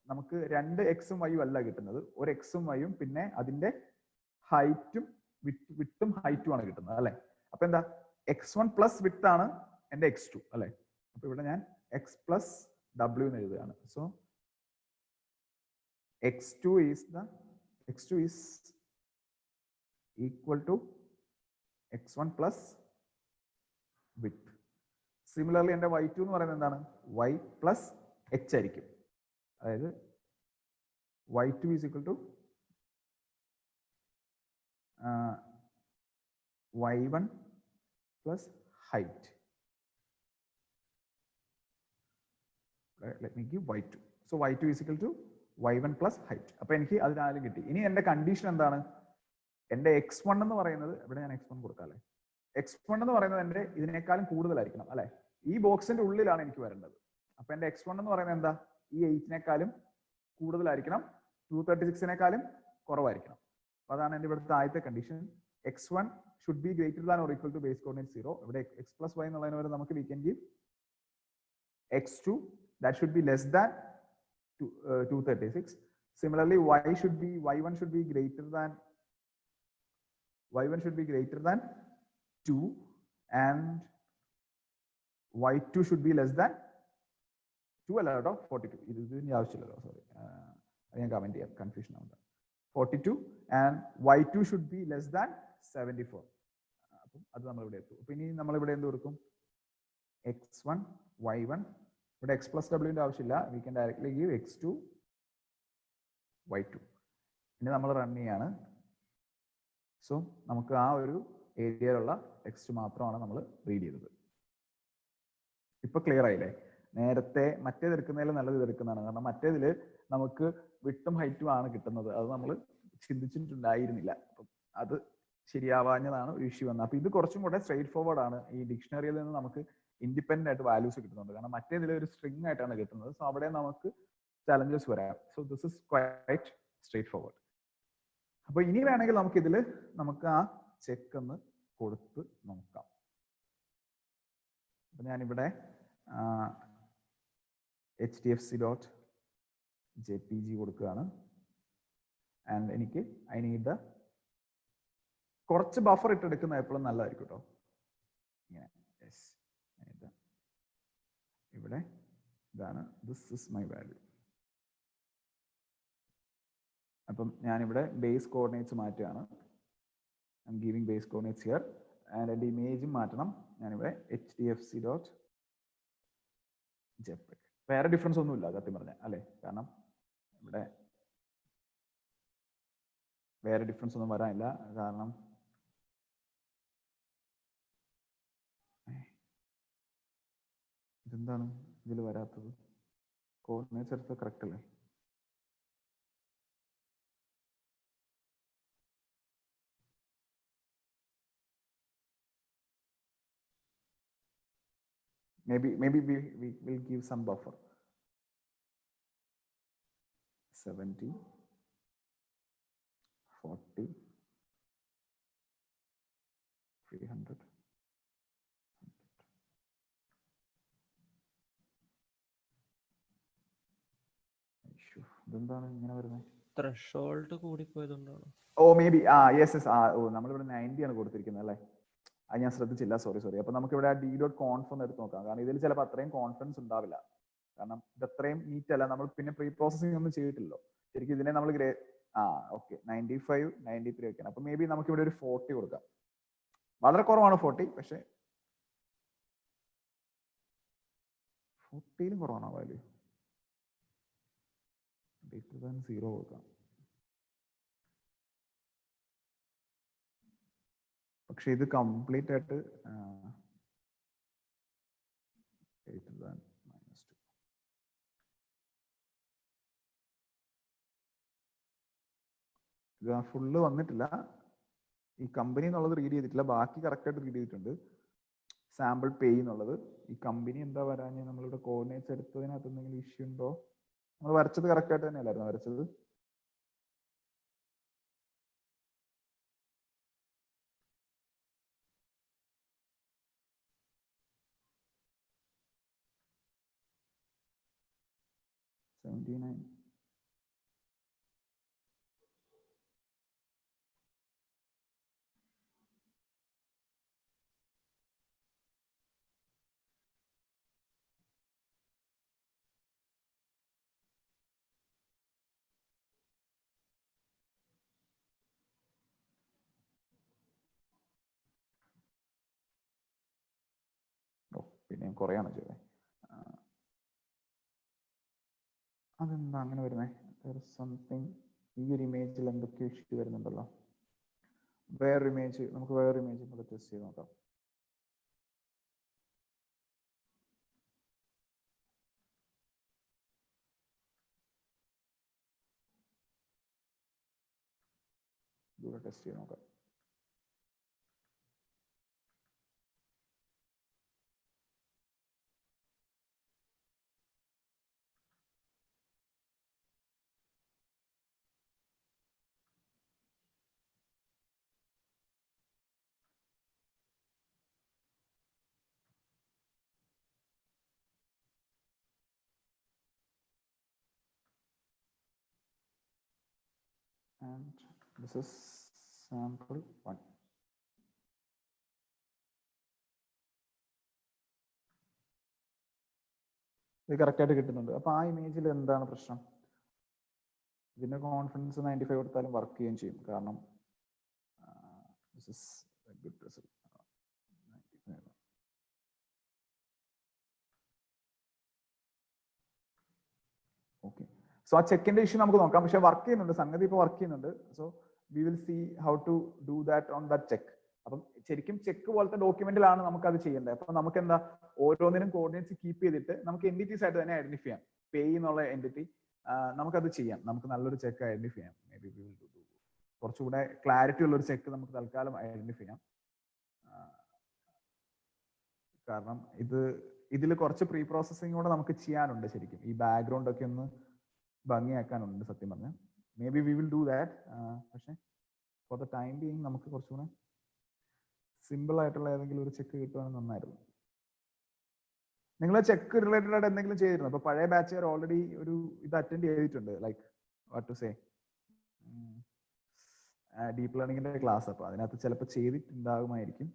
നമുക്ക് 2 എക്സും വൈയും അല്ല കിട്ടുന്നത്, ഒരു എക്സും വൈയും പിന്നെ അതിന്റെ ഹൈറ്റും വിഡ്ത്തും ഹൈറ്റും ആണ് കിട്ടുന്നത് അല്ലെ. അപ്പൊ എന്താ? x1 പ്ലസ് വിഡ്ത്ത് ആണ് എന്റെ x2 അല്ലെ. അപ്പൊ ഇവിടെ ഞാൻ x പ്ലസ് w എന്ന് എഴുതുകയാണ്. So x2 is equal to x1 plus width. Similarly എന്റെ y2 എന്ന് പറയുന്നത് എന്താണ്? y plus h ആയിരിക്കും. അതായത് y2 is equal to y1 plus height. let me give y2. So y2 is equal to y1 plus height. അപ്പോൾ എനിക്ക് അത് 4 കിട്ടി. ഇനി എൻ്റെ കണ്ടീഷൻ എന്താണ്? എൻ്റെ x1 എന്ന് പറയുന്നത്, ഇവിടെ ഞാൻ x1 കൊടുക്കാല്ലേ, x1 എന്ന് പറയുന്നത് എൻ്റെ ഇതിനേക്കാളും കൂടുതലായിരിക്കണം അല്ലെ? ഈ ബോക്സിന്റെ ഉള്ളിലാണ് എനിക്ക് വരേണ്ടത്. അപ്പൊ എൻ്റെ x1 എന്ന് പറയുന്നത് എന്താ? ഈ 8നേക്കാളും കൂടുതലായിരിക്കണം, 236നേക്കാളും കുറവായിരിക്കണം. അപ്പൊ അതാണ് എൻ്റെ ഇവിടുത്തെ ആദ്യത്തെ condition. x1 should be greater than or equal to base coordinate 0. ഇവിടെ x plus y എന്നുള്ളതിന് വരെ നമുക്ക് we can give x2 that should be less than 236. Similarly, y1 should be greater than 2 and y2 should be less than 2 അല്ല കേട്ടോ 42. ഇതിന്റെ ആവശ്യമില്ലല്ലോ, sorry, ഞാൻ comment ചെയ്യാം, കൺഫ്യൂഷൻ ആവുന്നത്. 42 and y2 should be less than 74. അപ്പം അത് നമ്മൾ ഇവിടെ എത്തും. അപ്പൊ ഇനി നമ്മൾ ഇവിടെ എന്ത് കൊടുക്കും? x1 y1, ഇവിടെ x plus w ആവശ്യമില്ല, we can directly give x2 y2. ഇനി നമ്മൾ റൺ ചെയ്യാണ്. സോ നമുക്ക് ആ ഒരു ഏരിയയിലുള്ള ടെക്സ്റ്റ് മാത്രമാണ് നമ്മൾ റീഡ് ചെയ്തത്. ഇപ്പൊ ക്ലിയർ ആയില്ലേ? നേരത്തെ മറ്റേത് എടുക്കുന്നതിൽ നല്ലത് ഇതെടുക്കുന്നതാണ്. കാരണം മറ്റേതിൽ നമുക്ക് വിട്ടും ഹൈറ്റും ആണ് കിട്ടുന്നത്, അത് നമ്മൾ ചിന്തിച്ചിട്ടുണ്ടായിരുന്നില്ല. അപ്പം അത് ശരിയാവാഞ്ഞതാണ് ഒരു ഇഷ്യൂ വന്നത്. അപ്പൊ ഇത് കുറച്ചും കൂടെ സ്ട്രെയിറ്റ് ഫോർവേഡ് ആണ്. ഈ ഡിക്ഷണറിയിൽ നിന്ന് നമുക്ക് ഇൻഡിപെൻഡന്റ് ആയിട്ട് വാല്യൂസ് കിട്ടുന്നുണ്ട്. കാരണം മറ്റേതിൽ ഒരു സ്ട്രിങ് ആയിട്ടാണ് കിട്ടുന്നത്. സോ അവിടെ നമുക്ക് ചലഞ്ചസ് വരാം. So this is quite straight forward. അപ്പൊ ഇനി വേണമെങ്കിൽ നമുക്ക് ആ ചെക്ക് ഒന്ന് കൊടുത്ത് നോക്കാം. അപ്പൊ ഞാനിവിടെ hdfc.jpg കൊടുക്കുകയാണ്. ആൻഡ് എനിക്ക് ഐ നീഡ് കുറച്ച് ബഫർ ഇട്ടെടുക്കുന്ന എപ്പോഴും നല്ലതായിരിക്കും കേട്ടോ. ഇങ്ങനെ ഇവിടെ ഇതാണ്, ദിസ് ഇസ് മൈ വാല്യൂ. അപ്പം ഞാനിവിടെ ബേസ് കോർഡിനേറ്റ്സ് മാറ്റുകയാണ്. I M giving base coordinates here and എൻ്റെ ഇമേജും മാറ്റണം. ഞാനിവിടെ hdfc.jpg. വേറെ ഡിഫറൻസ് ഒന്നുമില്ല സത്യം പറഞ്ഞ അല്ലേ? കാരണം ഇവിടെ വേറെ ഡിഫറൻസ് ഒന്നും വരാനില്ല. കാരണം ഇതെന്താണ് ഇതിൽ വരാത്തത്? കോർഡിനേറ്റ്സ് എടുത്ത് കറക്റ്റ് അല്ലേ? Maybe we will give some buffer. 70, 40, 300. ഇതെന്താണ് ഇങ്ങനെ വരുന്നത്? ത്രെഷോൾഡ് കൂടിപ്പോയതുകൊണ്ടാണ്. ഓ മേ ബി യെസ് നമ്മളിവിടെ 90 ആണ് കൊടുത്തിരിക്കുന്നത് അല്ലേ? അത് ഞാൻ ശ്രദ്ധിച്ചില്ല, സോറി. അപ്പൊ നമുക്ക് ഇവിടെ d.conf ഒന്ന് എടുത്ത് നോക്കാം. കാരണം ഇതിൽ ചിലപ്പോൾ അത്രയും കോൺഫിഡൻസ് ഉണ്ടാവില്ല. കാരണം ഇത് അത്രയും നീറ്റ് അല്ല. നമ്മൾ പിന്നെ പ്രീ പ്രോസസിംഗ് ഒന്നും ചെയ്തിട്ടില്ലല്ലോ ശരിക്കും. ഇതിനെ നമ്മൾ ഓക്കെ 95, 93 ഒക്കെയാണ്. അപ്പൊ മേ ബി നമുക്ക് ഇവിടെ ഒരു 40 കൊടുക്കാം. വളരെ കുറവാണ് 40, പക്ഷെ 40ലും കുറവാണോ വാല്യൂ? ഗ്രേറ്റർ ദാൻ 0 കൊടുക്കാം. പക്ഷെ ഇത് കംപ്ലീറ്റ് ആയിട്ട് ഗ്രേറ്റർ ദാൻ -2. ഇത് ഫുള്ള് വന്നിട്ടില്ല. ഈ കമ്പനി എന്നുള്ളത് റീഡ് ചെയ്തിട്ടില്ല, ബാക്കി കറക്റ്റ് ആയിട്ട് റീഡ് ചെയ്തിട്ടുണ്ട്. സാമ്പിൾ പേ എന്നുള്ളത്. ഈ കമ്പനി എന്താ വരാഞ്ഞ്? നമ്മളിവിടെ കോർഡിനേറ്റ്സ് എടുത്തതിനകത്ത് എന്തെങ്കിലും ഇഷ്യൂ ഉണ്ടോ? നമ്മൾ വരച്ചത് കറക്റ്റ് ആയിട്ട് തന്നെയല്ലായിരുന്നു വരച്ചത്? പിന്നെ കുറയാണ് ചെയ്തത്. അതെന്താ അങ്ങനെ വരുന്നത്? സംതിങ് ഈ ഒരു ഇമേജിൽ എന്തൊക്കെ ഇഷ്യൂ വരുന്നുണ്ടല്ലോ. വേറൊരു ഇമേജ് നമുക്ക് ടെസ്റ്റ് ചെയ്ത് നോക്കാം. ഇതുകൂടെ ടെസ്റ്റ് ചെയ്ത് നോക്കാം. And this is sample 1. ഇത് കറക്റ്റ് ആയിട്ട് കിട്ടുന്നുണ്ട്. അപ്പൊ ആ ഇമേജിൽ എന്താണ് പ്രശ്നം? ഇതിന്റെ കോൺഫിഡൻസ് 95 കൊടുത്താലും വർക്ക് ചെയ്യുകയും ചെയ്യും. കാരണം this is a good result. 95. Okay, so ആ ചെക്കിന്റെ ഇഷ്യൂ നമുക്ക് നോക്കാം. പക്ഷെ വർക്ക് ചെയ്യുന്നുണ്ട്, സംഗതി ഇപ്പോൾ വർക്ക് ചെയ്യുന്നുണ്ട്. So we will see how to do that on that check. അപ്പം ശരിക്കും ചെക്ക് പോലത്തെ ഡോക്യുമെന്റിലാണ് നമുക്ക് അത് ചെയ്യേണ്ടത്. അപ്പൊ നമുക്ക് എന്താ, ഓരോന്നിനും കോർഡിനേറ്റ്സ് കീപ്പ് ചെയ്തിട്ട് നമുക്ക് എൻറ്റിറ്റീസ് ആയിട്ട് തന്നെ ഐഡന്റിഫൈ ചെയ്യാം. പേ എന്നുള്ള എൻറ്റിറ്റി നമുക്കത് ചെയ്യാം. നമുക്ക് നല്ലൊരു ചെക്ക് ഐഡന്റിഫൈ ചെയ്യാം. May be we will do കുറച്ചുകൂടെ ക്ലാരിറ്റി ഉള്ള ഒരു ചെക്ക് നമുക്ക് തൽക്കാലം ഐഡന്റിഫൈ ചെയ്യാം. കാരണം ഇതിൽ കുറച്ച് പ്രീ പ്രോസസ്സിംഗ് കൂടെ നമുക്ക് ചെയ്യാനുണ്ട്. ശരിക്കും ഈ ബാക്ക്ഗ്രൗണ്ട് ഒക്കെ ഒന്ന് ഭംഗിയാക്കാനുണ്ട് സത്യം പറഞ്ഞാൽ. May be we will do that. പക്ഷെ ഫോർ ദ ടൈം ബീയിങ് നമുക്ക് കുറച്ചുകൂടെ സിമ്പിൾ ആയിട്ടുള്ള ഏതെങ്കിലും ഒരു ചെക്ക് കിട്ടുവാണെങ്കിൽ നന്നായിരുന്നു. നിങ്ങൾ ചെക്ക് റിലേറ്റഡ് ആയിട്ട് എന്തെങ്കിലും ചെയ്തിരുന്നു? അപ്പൊ പഴയ ബാച്ചുകാർ ഓൾറെഡി ഒരു ഇത് അറ്റൻഡ് ചെയ്തിട്ടുണ്ട്, like what to say deep ലേണിംഗിന്റെ ക്ലാസ്. അപ്പൊ അതിനകത്ത് ചിലപ്പോൾ ചെയ്തിട്ടുണ്ടാകുമായിരിക്കും.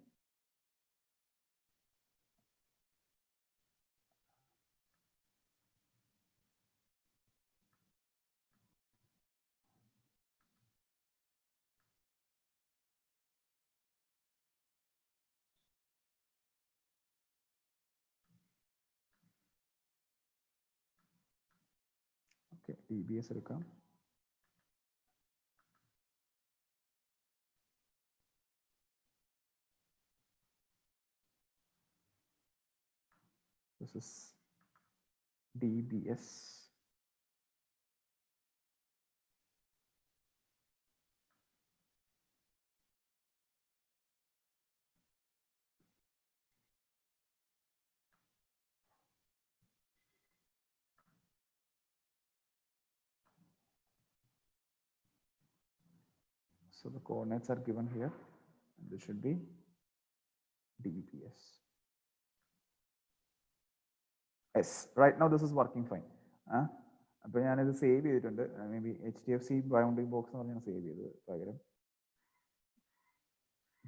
ഓക്കെ, DBS എടുക്കാം. This is DBS. So the coordinates are given here, and this should be DBS. Yes, right now this is working fine. അപ്പോൾ ഞാനിത് സേവ് ചെയ്തിട്ടുണ്ട്. May be HDFC boundary box എന്ന് പറഞ്ഞാൽ സേവ് ചെയ്തത്, പകരം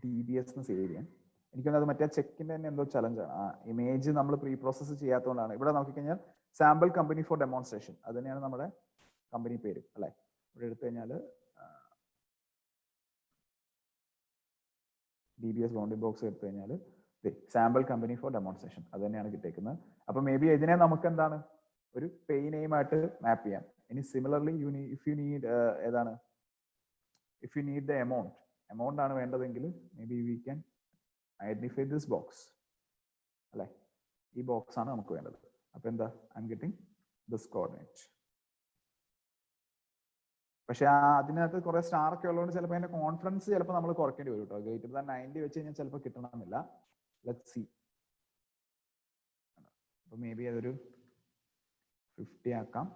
DBS എന്ന് save ചെയ്യാൻ. എനിക്കൊന്നത് മറ്റേ ചെക്കിന്റെ തന്നെ എന്തോ ചലഞ്ചാണ്. ആ ഇമേജ് നമ്മൾ പ്രീ പ്രോസസ്സ് ചെയ്യാത്തതുകൊണ്ടാണ്. ഇവിടെ നോക്കിക്കഴിഞ്ഞാൽ സാമ്പിൾ കമ്പനി ഫോർ ഡെമോൺസ്ട്രേഷൻ, അത് തന്നെയാണ് നമ്മുടെ കമ്പനി പേര് അല്ലേ. ഇവിടെ എടുത്തു കഴിഞ്ഞാൽ DBS ബൗണ്ടറി ബോക്സ് എടുത്തു കഴിഞ്ഞാൽ സാമ്പിൾ കമ്പനി ഫോർ ഡെമോൺസ്ട്രേഷൻ അത് തന്നെയാണ് കിട്ടിയേക്കുന്നത്. അപ്പൊ മേ ബി ഇതിനെ നമുക്ക് എന്താണ് ഒരു പേ നെയിമായിട്ട് മാപ്പ് ചെയ്യാം. ഇനി സിമിലർലി ഇഫ് യു നീഡ് ഏതാണ്, if you need the amount ആണ് വേണ്ടതെങ്കിൽ may be we can identify this box അല്ലെ. ഈ ബോക്സ് ആണ് നമുക്ക് വേണ്ടത്. അപ്പൊ എന്താ, I am getting this coordinate. പക്ഷെ അതിനകത്ത് കുറെ സ്റ്റാർ ഒക്കെ ഉള്ളതുകൊണ്ട് ചിലപ്പോൾ അതിന്റെ കോൺഫിഡൻസ് ചിലപ്പോൾ നമ്മൾ കുറയ്ക്കേണ്ടി വരും കേട്ടോ. ഗ്രേറ്റർ ദാൻ 90 വെച്ച് കഴിഞ്ഞാൽ ചിലപ്പോൾ കിട്ടണമെന്നില്ല. Let's see. അപ്പൊ മേ ബി അതൊരു 50 ആക്കാം.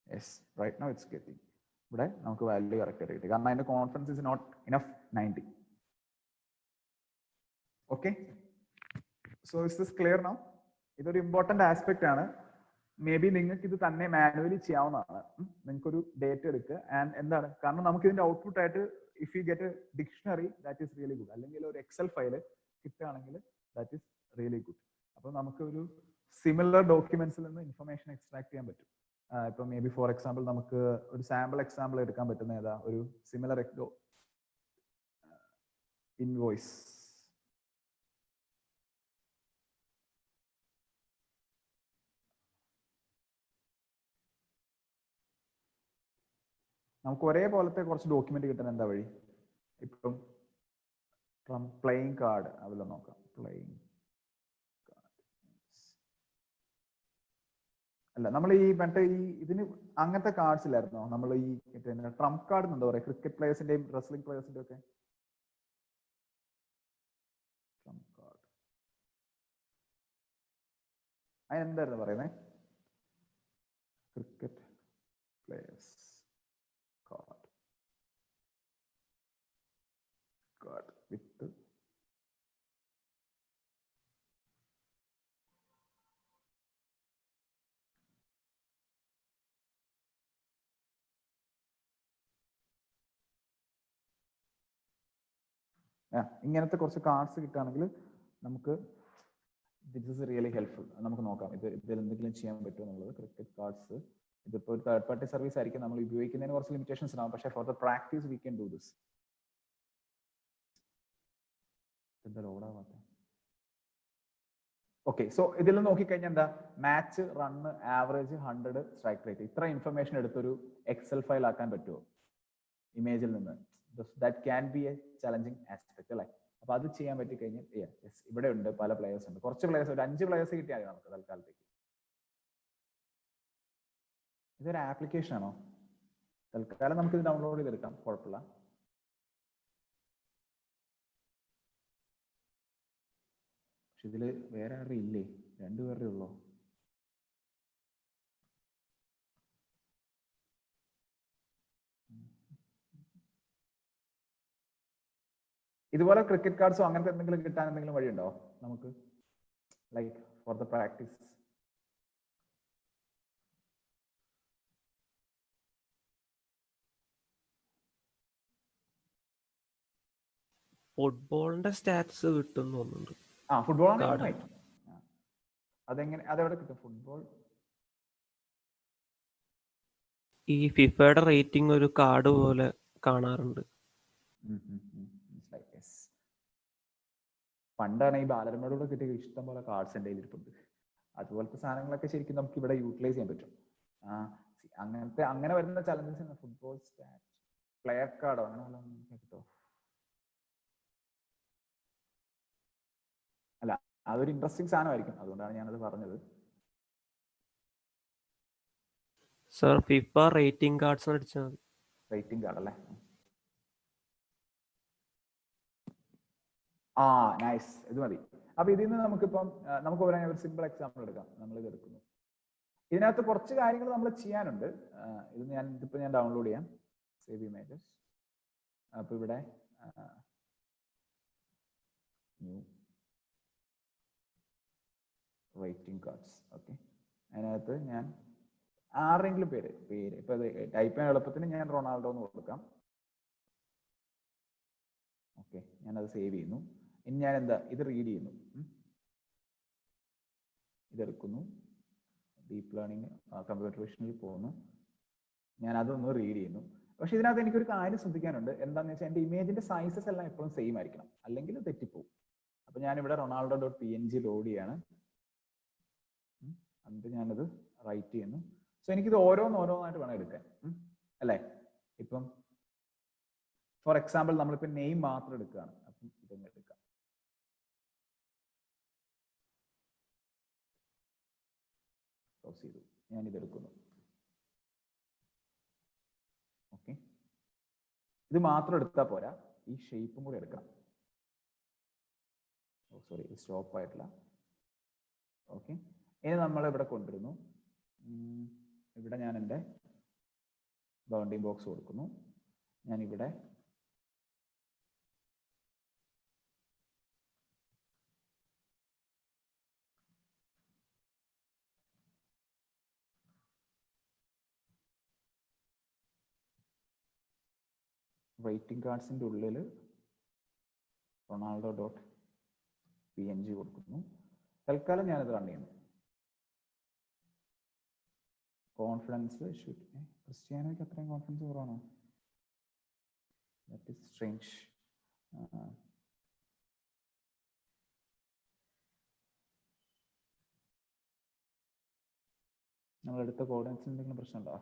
Yes, right now it's getting. ഇവിടെ നമുക്ക് വാല്യൂ കറക്റ്റ് ആയിട്ട് കിട്ടി, കാരണം അതിന്റെ confidence is not enough 90. Okay, so is this clear now? ഇതൊരു ഇമ്പോർട്ടന്റ് ആസ്പെക്ട് ആണ്. മേ ബി നിങ്ങൾക്ക് ഇത് തന്നെ മാനുവലി ചെയ്യാവുന്നതാണ്. നിങ്ങൾക്കൊരു ഡേറ്റ എടുക്കുക ആൻഡ് എന്താണ്, കാരണം നമുക്ക് ഇതിന്റെ ഔട്ട്പുട്ട് ആയിട്ട് if you get A dictionary that is really good, അല്ലെങ്കിൽ ഒരു എക്സൽ ഫയല് കിട്ടുകയാണെങ്കിൽ ദാറ്റ് ഈസ് റിയലി ഗുഡ്. അപ്പൊ നമുക്ക് ഒരു സിമിലർ ഡോക്യുമെന്റ്സിൽ നിന്ന് ഇൻഫർമേഷൻ എക്സ്ട്രാക്ട് ചെയ്യാൻ പറ്റും. ഇപ്പൊ മേ ബി ഫോർ എക്സാമ്പിൾ നമുക്ക് ഒരു സാമ്പിൾ എക്സാമ്പിൾ എടുക്കാൻ പറ്റുന്ന ഏതാ, ഒരു സിമിലർ ഇൻവോയ്സ്. നമുക്ക് ഒരേപോലത്തെ കുറച്ച് ഡോക്യുമെന്റ് കിട്ടാൻ എന്താ വഴി? ഇപ്പം പ്ലേയിങ് കാർഡ് അതിൽ നോക്കാം. പ്ലേയിങ് കാർഡ് അല്ല നമ്മൾ ഈ മറ്റേ ഈ ഇതിന് അങ്ങനത്തെ കാർഡ്സ് ഇല്ലായിരുന്നോ നമ്മൾ ഈ ട്രംപ് കാർഡ് എന്താ പറയാ ക്രിക്കറ്റ് പ്ലേയേഴ്സിന്റെയും റെസ്ലിംഗ് പ്ലേയേഴ്സിന്റെ ഒക്കെ ട്രംപ് കാർഡ് അതിനെന്തായിരുന്നു പറയുന്നത് ക്രിക്കറ്റ് പ്ലേയേഴ്സ് കാർഡ് വിത്ത് ഇങ്ങനത്തെ കുറച്ച് കാർഡ്സ് കിട്ടുകയാണെങ്കിൽ നമുക്ക് ദിസ് ഇസ് റിയലി ഹെൽപ്ഫുൾ. നമുക്ക് നോക്കാം ഇതിൽ എന്തെങ്കിലും ചെയ്യാൻ പറ്റുമോ എന്നുള്ളത്. ക്രിക്കറ്റ് കാർഡ്സ് ഇതിപ്പോൾ ഒരു തേർഡ് പാർട്ടി സർവീസ് ആയിരിക്കും നമ്മൾ ഉപയോഗിക്കുന്നതിന് കുറച്ച് ലിമിറ്റേഷൻസ് ഉണ്ടാവും. പക്ഷേ for the practice we can do this. എന്താ ലോഡാവാത്ത? ഓക്കെ, സോ ഇതിൽ നോക്കിക്കഴിഞ്ഞാൽ എന്താ match run average 100 strike rate ഇത്ര ഇൻഫർമേഷൻ എടുത്തൊരു എക്സൽ ഫയൽ ആക്കാൻ പറ്റുമോ ഇമേജിൽ നിന്ന്? That can be A challenging aspect അല്ലേ? അപ്പൊ അത് ചെയ്യാൻ പറ്റി കഴിഞ്ഞാൽ ഇവിടെ ഉണ്ട് പല പ്ലേയേഴ്സ് ഉണ്ട്. കുറച്ച് പ്ലേയേഴ്സ് ഒരു 5 പ്ലേയേഴ്സ് കിട്ടിയാൽ നമുക്ക് തൽക്കാലത്തേക്ക്. ഇതൊരു ആപ്ലിക്കേഷൻ ആണോ? തൽക്കാലം നമുക്ക് ഇത് ഡൗൺലോഡ് ചെയ്തെടുക്കാം, കുഴപ്പമില്ല. പക്ഷെ ഇതില് വേറെ ആരും ഇല്ലേ? 2 പേരുടെ ഉള്ളോ? ഇതുപോലെ ക്രിക്കറ്റ് കാർഡ്സോ അങ്ങനത്തെ എന്തെങ്കിലും കിട്ടാൻ എന്തെങ്കിലും വഴിയുണ്ടോ നമുക്ക്, ലൈക്ക് ഫോർ ദ പ്രാക്ടീസ്? ഫുട്ബോളിന്റെ സ്റ്റാറ്റ്സ് കിട്ടും തോന്നുന്നുണ്ട്. ഫുട്ബോൾ അതെങ്ങനെ, അതെവിടെ കിട്ടും ഫുട്ബോൾ? ഈ ഫിഫയുടെ റേറ്റിംഗ് ഒരു കാർഡ് പോലെ കാണാറുണ്ട്. പണ്ടാണ് ഈ ബാലരമയോട് കിട്ടിയ ഇഷ്ടം പോലെ കാർഡ്സ് എൻ്റെ കയ്യിലിരിപ്പുണ്ട്. അതുപോലത്തെ സാധനങ്ങളൊക്കെ ശരിക്കും നമുക്ക് ഇവിടെ യൂട്ടിലൈസ് ചെയ്യാൻ പറ്റും. അങ്ങനെ വരുന്ന ചലഞ്ചസ് ഫുട്ബോൾ സ്റ്റാറ്റ് പ്ലെയർ കാർഡോ അങ്ങനെ കിട്ടോ? അല്ല, അതൊരു ഇൻട്രസ്റ്റിംഗ് സാധനമായിരിക്കും, അതുകൊണ്ടാണ് ഞാനത് പറഞ്ഞത്. സർ ഫിഫ റേറ്റിംഗ് കാർഡ്സ് അടിച്ചാൽ മതി. റേറ്റിംഗ് കാർഡ് അല്ലേ? നൈസ്, ഇത് മതി. അപ്പൊ ഇതിൽ നിന്ന് നമുക്കിപ്പം നമുക്ക് ഒരു സിമ്പിൾ എക്സാമ്പിൾ എടുക്കാം. നമ്മൾ ഇത് എടുക്കുന്നു. ഇതിനകത്ത് കുറച്ച് കാര്യങ്ങൾ നമ്മൾ ചെയ്യാനുണ്ട്. ഇതിപ്പോ ഞാൻ ഡൗൺലോഡ് ചെയ്യാം, സേവ് ഇമേജസ്. അപ്പൊ ഇവിടെ ന്യൂ റേറ്റിംഗ് കാർഡ്സ്. ഓക്കെ, അതിനകത്ത് ഞാൻ ആരെങ്കിലും പേര് ഇപ്പൊ ടൈപ്പ് ചെയ്യാൻ എളുപ്പത്തിന് ഞാൻ റൊണാൾഡോ എന്ന് കൊടുക്കാം. ഓക്കെ, ഞാനത് സേവ് ചെയ്യുന്നു. ഇനി ഞാൻ ഇത് റീഡ് ചെയ്യുന്നു, ഇതെടുക്കുന്നു, ഡീപ്പ് ലേണിംഗ് കമ്പ്യൂട്ടർ വിഷനിൽ പോകുന്നു, ഞാൻ അതൊന്ന് റീഡ് ചെയ്യുന്നു. പക്ഷെ ഇതിനകത്ത് എനിക്കൊരു കാര്യം ശ്രദ്ധിക്കാനുണ്ട്. എന്താണെന്ന് വെച്ചാൽ എൻ്റെ ഇമേജിന്റെ സൈസസ് എല്ലാം എപ്പോഴും സെയിം ആയിരിക്കണം, അല്ലെങ്കിൽ തെറ്റിപ്പോവും. അപ്പൊ ഞാനിവിടെ ronaldo.png ലോഡ് ചെയ്യാണ്. എന്നിട്ട് ഞാനത് റൈറ്റ് ചെയ്യുന്നു. സോ എനിക്കിത് ഓരോന്നായിട്ട് വേണം എടുക്കാൻ, അല്ലേ? ഇപ്പം ഫോർ എക്സാമ്പിൾ നമ്മളിപ്പോൾ നെയിം മാത്രം എടുക്കുകയാണ്. അപ്പം ഇതൊന്നും എടുക്കാം. ക്ലോസ് ചെയ്തു, ഞാനിതെടുക്കുന്നു. ഓക്കെ, ഇത് മാത്രം എടുത്താൽ പോരാ, ഈ ഷേപ്പും കൂടി എടുക്കണം. സോറി, ഇത് സ്റ്റോപ്പ് ആയിട്ടില്ല. ഓക്കെ, ഇനി നമ്മൾ ഇവിടെ കൊണ്ടുവരുന്നു. ഇവിടെ ഞാൻ എൻ്റെ ബൗണ്ടിങ് ബോക്സ് കൊടുക്കുന്നു. ഞാനിവിടെ റേറ്റിംഗ് കാർഡ്സിൻ്റെ ഉള്ളിൽ ronaldo.png കൊടുക്കുന്നു. തൽക്കാലം ഞാനത് റൺ ചെയ്യുന്നു. കോൺഫിഡൻസ് ക്രിസ്ത്യാനോയ്ക്ക് അത്രയും കോൺഫിഡൻസ് കുറവാണോ? That is strange. നമ്മളെടുത്ത കോർഡിനേറ്റ്സിന് എന്തെങ്കിലും പ്രശ്നമുണ്ടോ?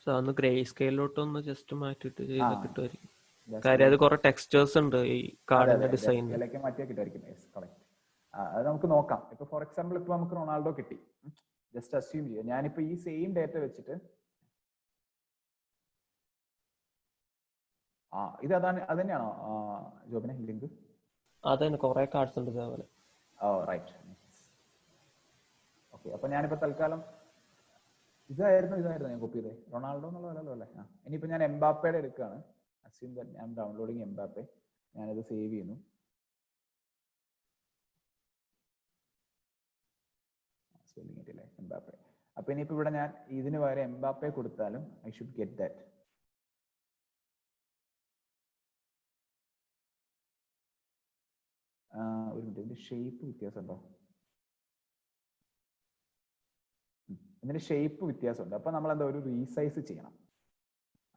സോ ഒന്ന് ഗ്രേ സ്കെയിലോട്ടൊന്ന് ജസ്റ്റ് മാറ്റിയിട്ട് ചെയ്താൽ കിട്ടുമായിരിക്കും. കാര്യം അത് കുറെ ടെക്സ്റ്റേഴ്സ് ഉണ്ട് ഈ കാർഡിന്റെ ഡിസൈൻ. ഡെസ്കിലേക്ക് മാറ്റിയാൽ കിട്ടുമായിരിക്കും. കറക്റ്റ്. അത് നമുക്ക് നോക്കാം. ഇപ്പൊ ഫോർ എക്സാമ്പിൾ ഇപ്പൊ നമുക്ക് റൊണാൾഡോ കിട്ടി. ജസ്റ്റ് അസ്യൂം ചെയ്യുക. ഞാനിപ്പോ ഈ സെയിം ഡേറ്റ വെച്ചിട്ട് ഇത് അത് തന്നെയാണോ ജോബിനെ ലിങ്ക്? അതന്നെ കുറെ കാർഡ്സ് ഉണ്ട് ഇതേപോലെ. റൈറ്റ്. ഓക്കെ, അപ്പൊ ഞാനിപ്പോ തൽക്കാലം ഇതായിരുന്നു ഞാൻ കോപ്പി ചെയ്തേ. റൊണാൾഡോ എന്നുള്ളതല്ലോ അല്ലേ? ഇനിയിപ്പോ ഞാൻ എംബാപ്പയുടെ എടുക്കുകയാണ്. അസ്യൂം ദാറ്റ് ഞാൻ ഡൗൺലോഡിങ് എംബാപ്പെ. ഞാനത് സേവ് ചെയ്യുന്നു. സ്പെല്ലിംഗ് കിട്ടില്ലേ? എംബാപ്പെ. അപ്പൊ ഇനിയിപ്പോ ഇവിടെ ഞാൻ ഇതിന് പകരം എംബാപ്പെ കൊടുത്താലും ഐ ഷുഡ് ഗെറ്റ് ദാറ്റ്. ഒരു മിനിറ്റ്, ഇതിന്റെ ഷേപ്പ് വ്യത്യാസമുണ്ടോ? ഇതിന്റെ ഷേപ്പ് വ്യത്യാസമുണ്ട്. അപ്പൊ നമ്മൾ എന്താ ഒരു റീസൈസ് ചെയ്യണം.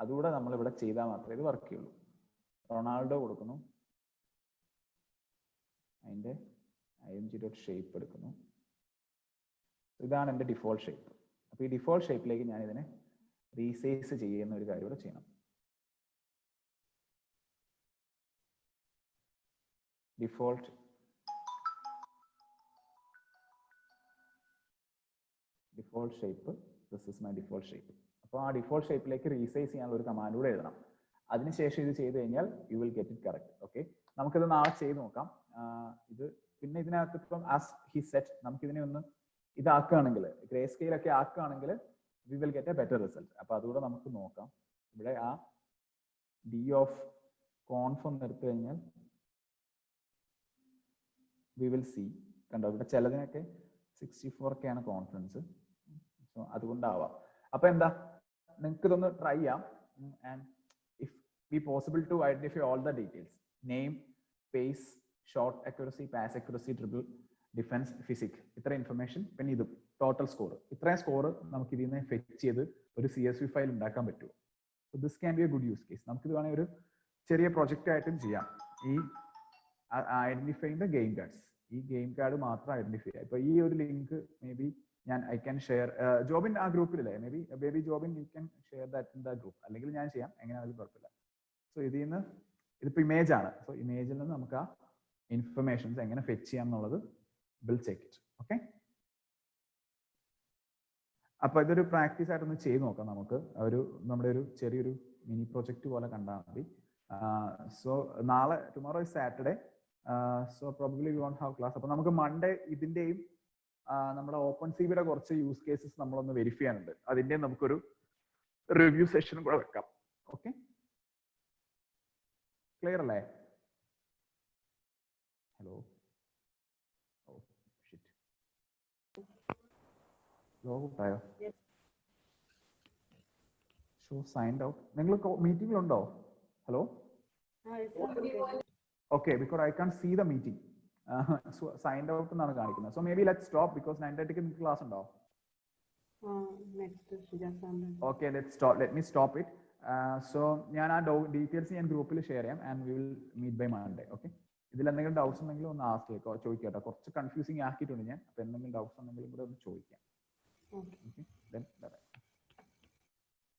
അതുകൂടെ നമ്മൾ ഇവിടെ ചെയ്താൽ മാത്രമേ ഇത് വർക്ക് ചെയ്യുള്ളൂ. റൊണാൾഡോ കൊടുക്കുന്നു, അതിന്റെ ഷേപ്പ് എടുക്കുന്നു. ഇതാണ് എൻ്റെ ഡിഫോൾട്ട് ഷേപ്പ്. അപ്പൊ ഈ ഡിഫോൾട്ട് ഷേപ്പിലേക്ക് ഞാൻ ഇതിനെ റീസൈസ് ചെയ്യുന്ന ഒരു കാര്യം ഇവിടെ ചെയ്യണം. Default shape, this is my default shape. അപ്പോൾ ആ ഡിഫോൾട്ട് ഷേപ്പിലേക്ക് റീസൈസ് ചെയ്യാനുള്ള ഒരു കമാൻഡ് കൂടെ എഴുതണം. അതിനുശേഷം ഇത് ചെയ്ത് കഴിഞ്ഞാൽ you will get it correct. Okay, നമുക്കിത് നാളെ ചെയ്ത് നോക്കാം. ഇത് പിന്നെ ഇതിനകത്ത് ഇപ്പം ആസ് ഹി സെറ്റ് നമുക്കിതിനെ ഒന്ന് ഇതാക്കുകയാണെങ്കിൽ, ഗ്രേ സ്കെയിലൊക്കെ ആക്കുകയാണെങ്കിൽ V will get A better result. അപ്പൊ അതുകൂടെ നമുക്ക് നോക്കാം. ഇവിടെ ആ ഡി ഓഫ് കോൺഫ് ഒന്ന് എടുത്തു കഴിഞ്ഞാൽ വി വിൽ സി. കണ്ടോ, ഇവിടെ ചിലതിനൊക്കെ 64K ആണ് കോൺഫിഡൻസ്. സോ അതുകൊണ്ടാവാം. അപ്പൊ എന്താ, നിങ്ങൾക്ക് ഇതൊന്ന് ട്രൈ ചെയ്യാം. And if be possible to identify all the details, name, pace, shot accuracy, pass accuracy, dribble, defence, physic, ഇത്ര ഇൻഫർമേഷൻ, പിന്നെ ഇതും ടോട്ടൽ സ്കോർ. ഇത്രയും സ്കോർ നമുക്ക് ഇതിൽ നിന്ന് ഫെച്ച് ചെയ്ത് ഒരു CSV ഫയൽ ഉണ്ടാക്കാൻ പറ്റുമോ? So this can be a good use case. നമുക്കിത് വേണമെങ്കിൽ ഒരു ചെറിയ പ്രൊജക്റ്റ് ആയിട്ടും ചെയ്യാം. ഈ ഐഡന്റിഫൈങ് ദ ഗെയിം കാർഡ്സ്, ഈ ഗെയിം കാർഡ് മാത്രം ഐഡന്റിഫൈ ചെയ്യാം. ഇപ്പൊ ഈ ഒരു link maybe I can share Jobin ആ ഗ്രൂപ്പിലല്ലേ, maybe Jobin you can share that in the group, അല്ലെങ്കിൽ ഞാൻ ചെയ്യാം, എങ്ങനെയാണെങ്കിലും കുഴപ്പമില്ല. സോ ഇതിൽ നിന്ന് ഇതിപ്പോ ഇമേജ് ആണ്. സോ ഇമേജിൽ നിന്ന് നമുക്ക് ആ ഇൻഫർമേഷൻസ് എങ്ങനെ ഫെച്ച് ചെയ്യാം എന്നുള്ളത് വിൽ ചെക്ക് ഇറ്റ്. ഓക്കെ, അപ്പൊ ഇതൊരു പ്രാക്ടീസ് ആയിട്ടൊന്ന് ചെയ്ത് നോക്കാം. നമുക്ക് നമ്മുടെ ഒരു ചെറിയൊരു മിനി പ്രൊജക്ട് പോലെ കണ്ടാൽ മതി. സോ നാളെ, tomorrow is Saturday, so probably we won't have class. അപ്പൊ നമുക്ക് മൺഡേ ഇതിന്റെയും നമ്മുടെ ഓപ്പൺ സിബിയുടെ കുറച്ച് യൂസ് കേസസ് നമ്മളൊന്ന് വെരിഫൈ ചെയ്യാനുണ്ട്. അതിന്റെയും നമുക്കൊരു റിവ്യൂ സെഷനും കൂടെ വെക്കാം. ഓക്കെ, ക്ലിയർ അല്ലേ? ഹലോ, ലോഗൗട്ടായോ? Show signed out. നിങ്ങൾ മീറ്റിംഗിലുണ്ടോ? Hello, okay, because I can see the meeting. Signed out എന്നാണ് കാണിക്കുന്നത്. So maybe let stop, because 9:30 നിങ്ങൾക്ക് ക്ലാസ് ഉണ്ടോ? Okay, let me stop it. So ഞാൻ ആ ഡീറ്റെയിൽസ് ഞാൻ ഗ്രൂപ്പിൽ ഷെയർ ചെയ്യാം and we will meet by Monday. Okay, ഇതിൽ എന്തെങ്കിലും ഡൗട്ട്സ് ഉണ്ടെങ്കിൽ ഒന്ന് ചോദിക്കാം. കുറച്ച് കൺഫ്യൂസിങ് ആക്കിയിട്ടുണ്ട് ഞാൻ. അപ്പൊ എന്തെങ്കിലും ഡൗട്ട്സ് ഉണ്ടെങ്കിലും കൂടെ ഒന്ന് ചോദിക്കാം. Okay, then bye.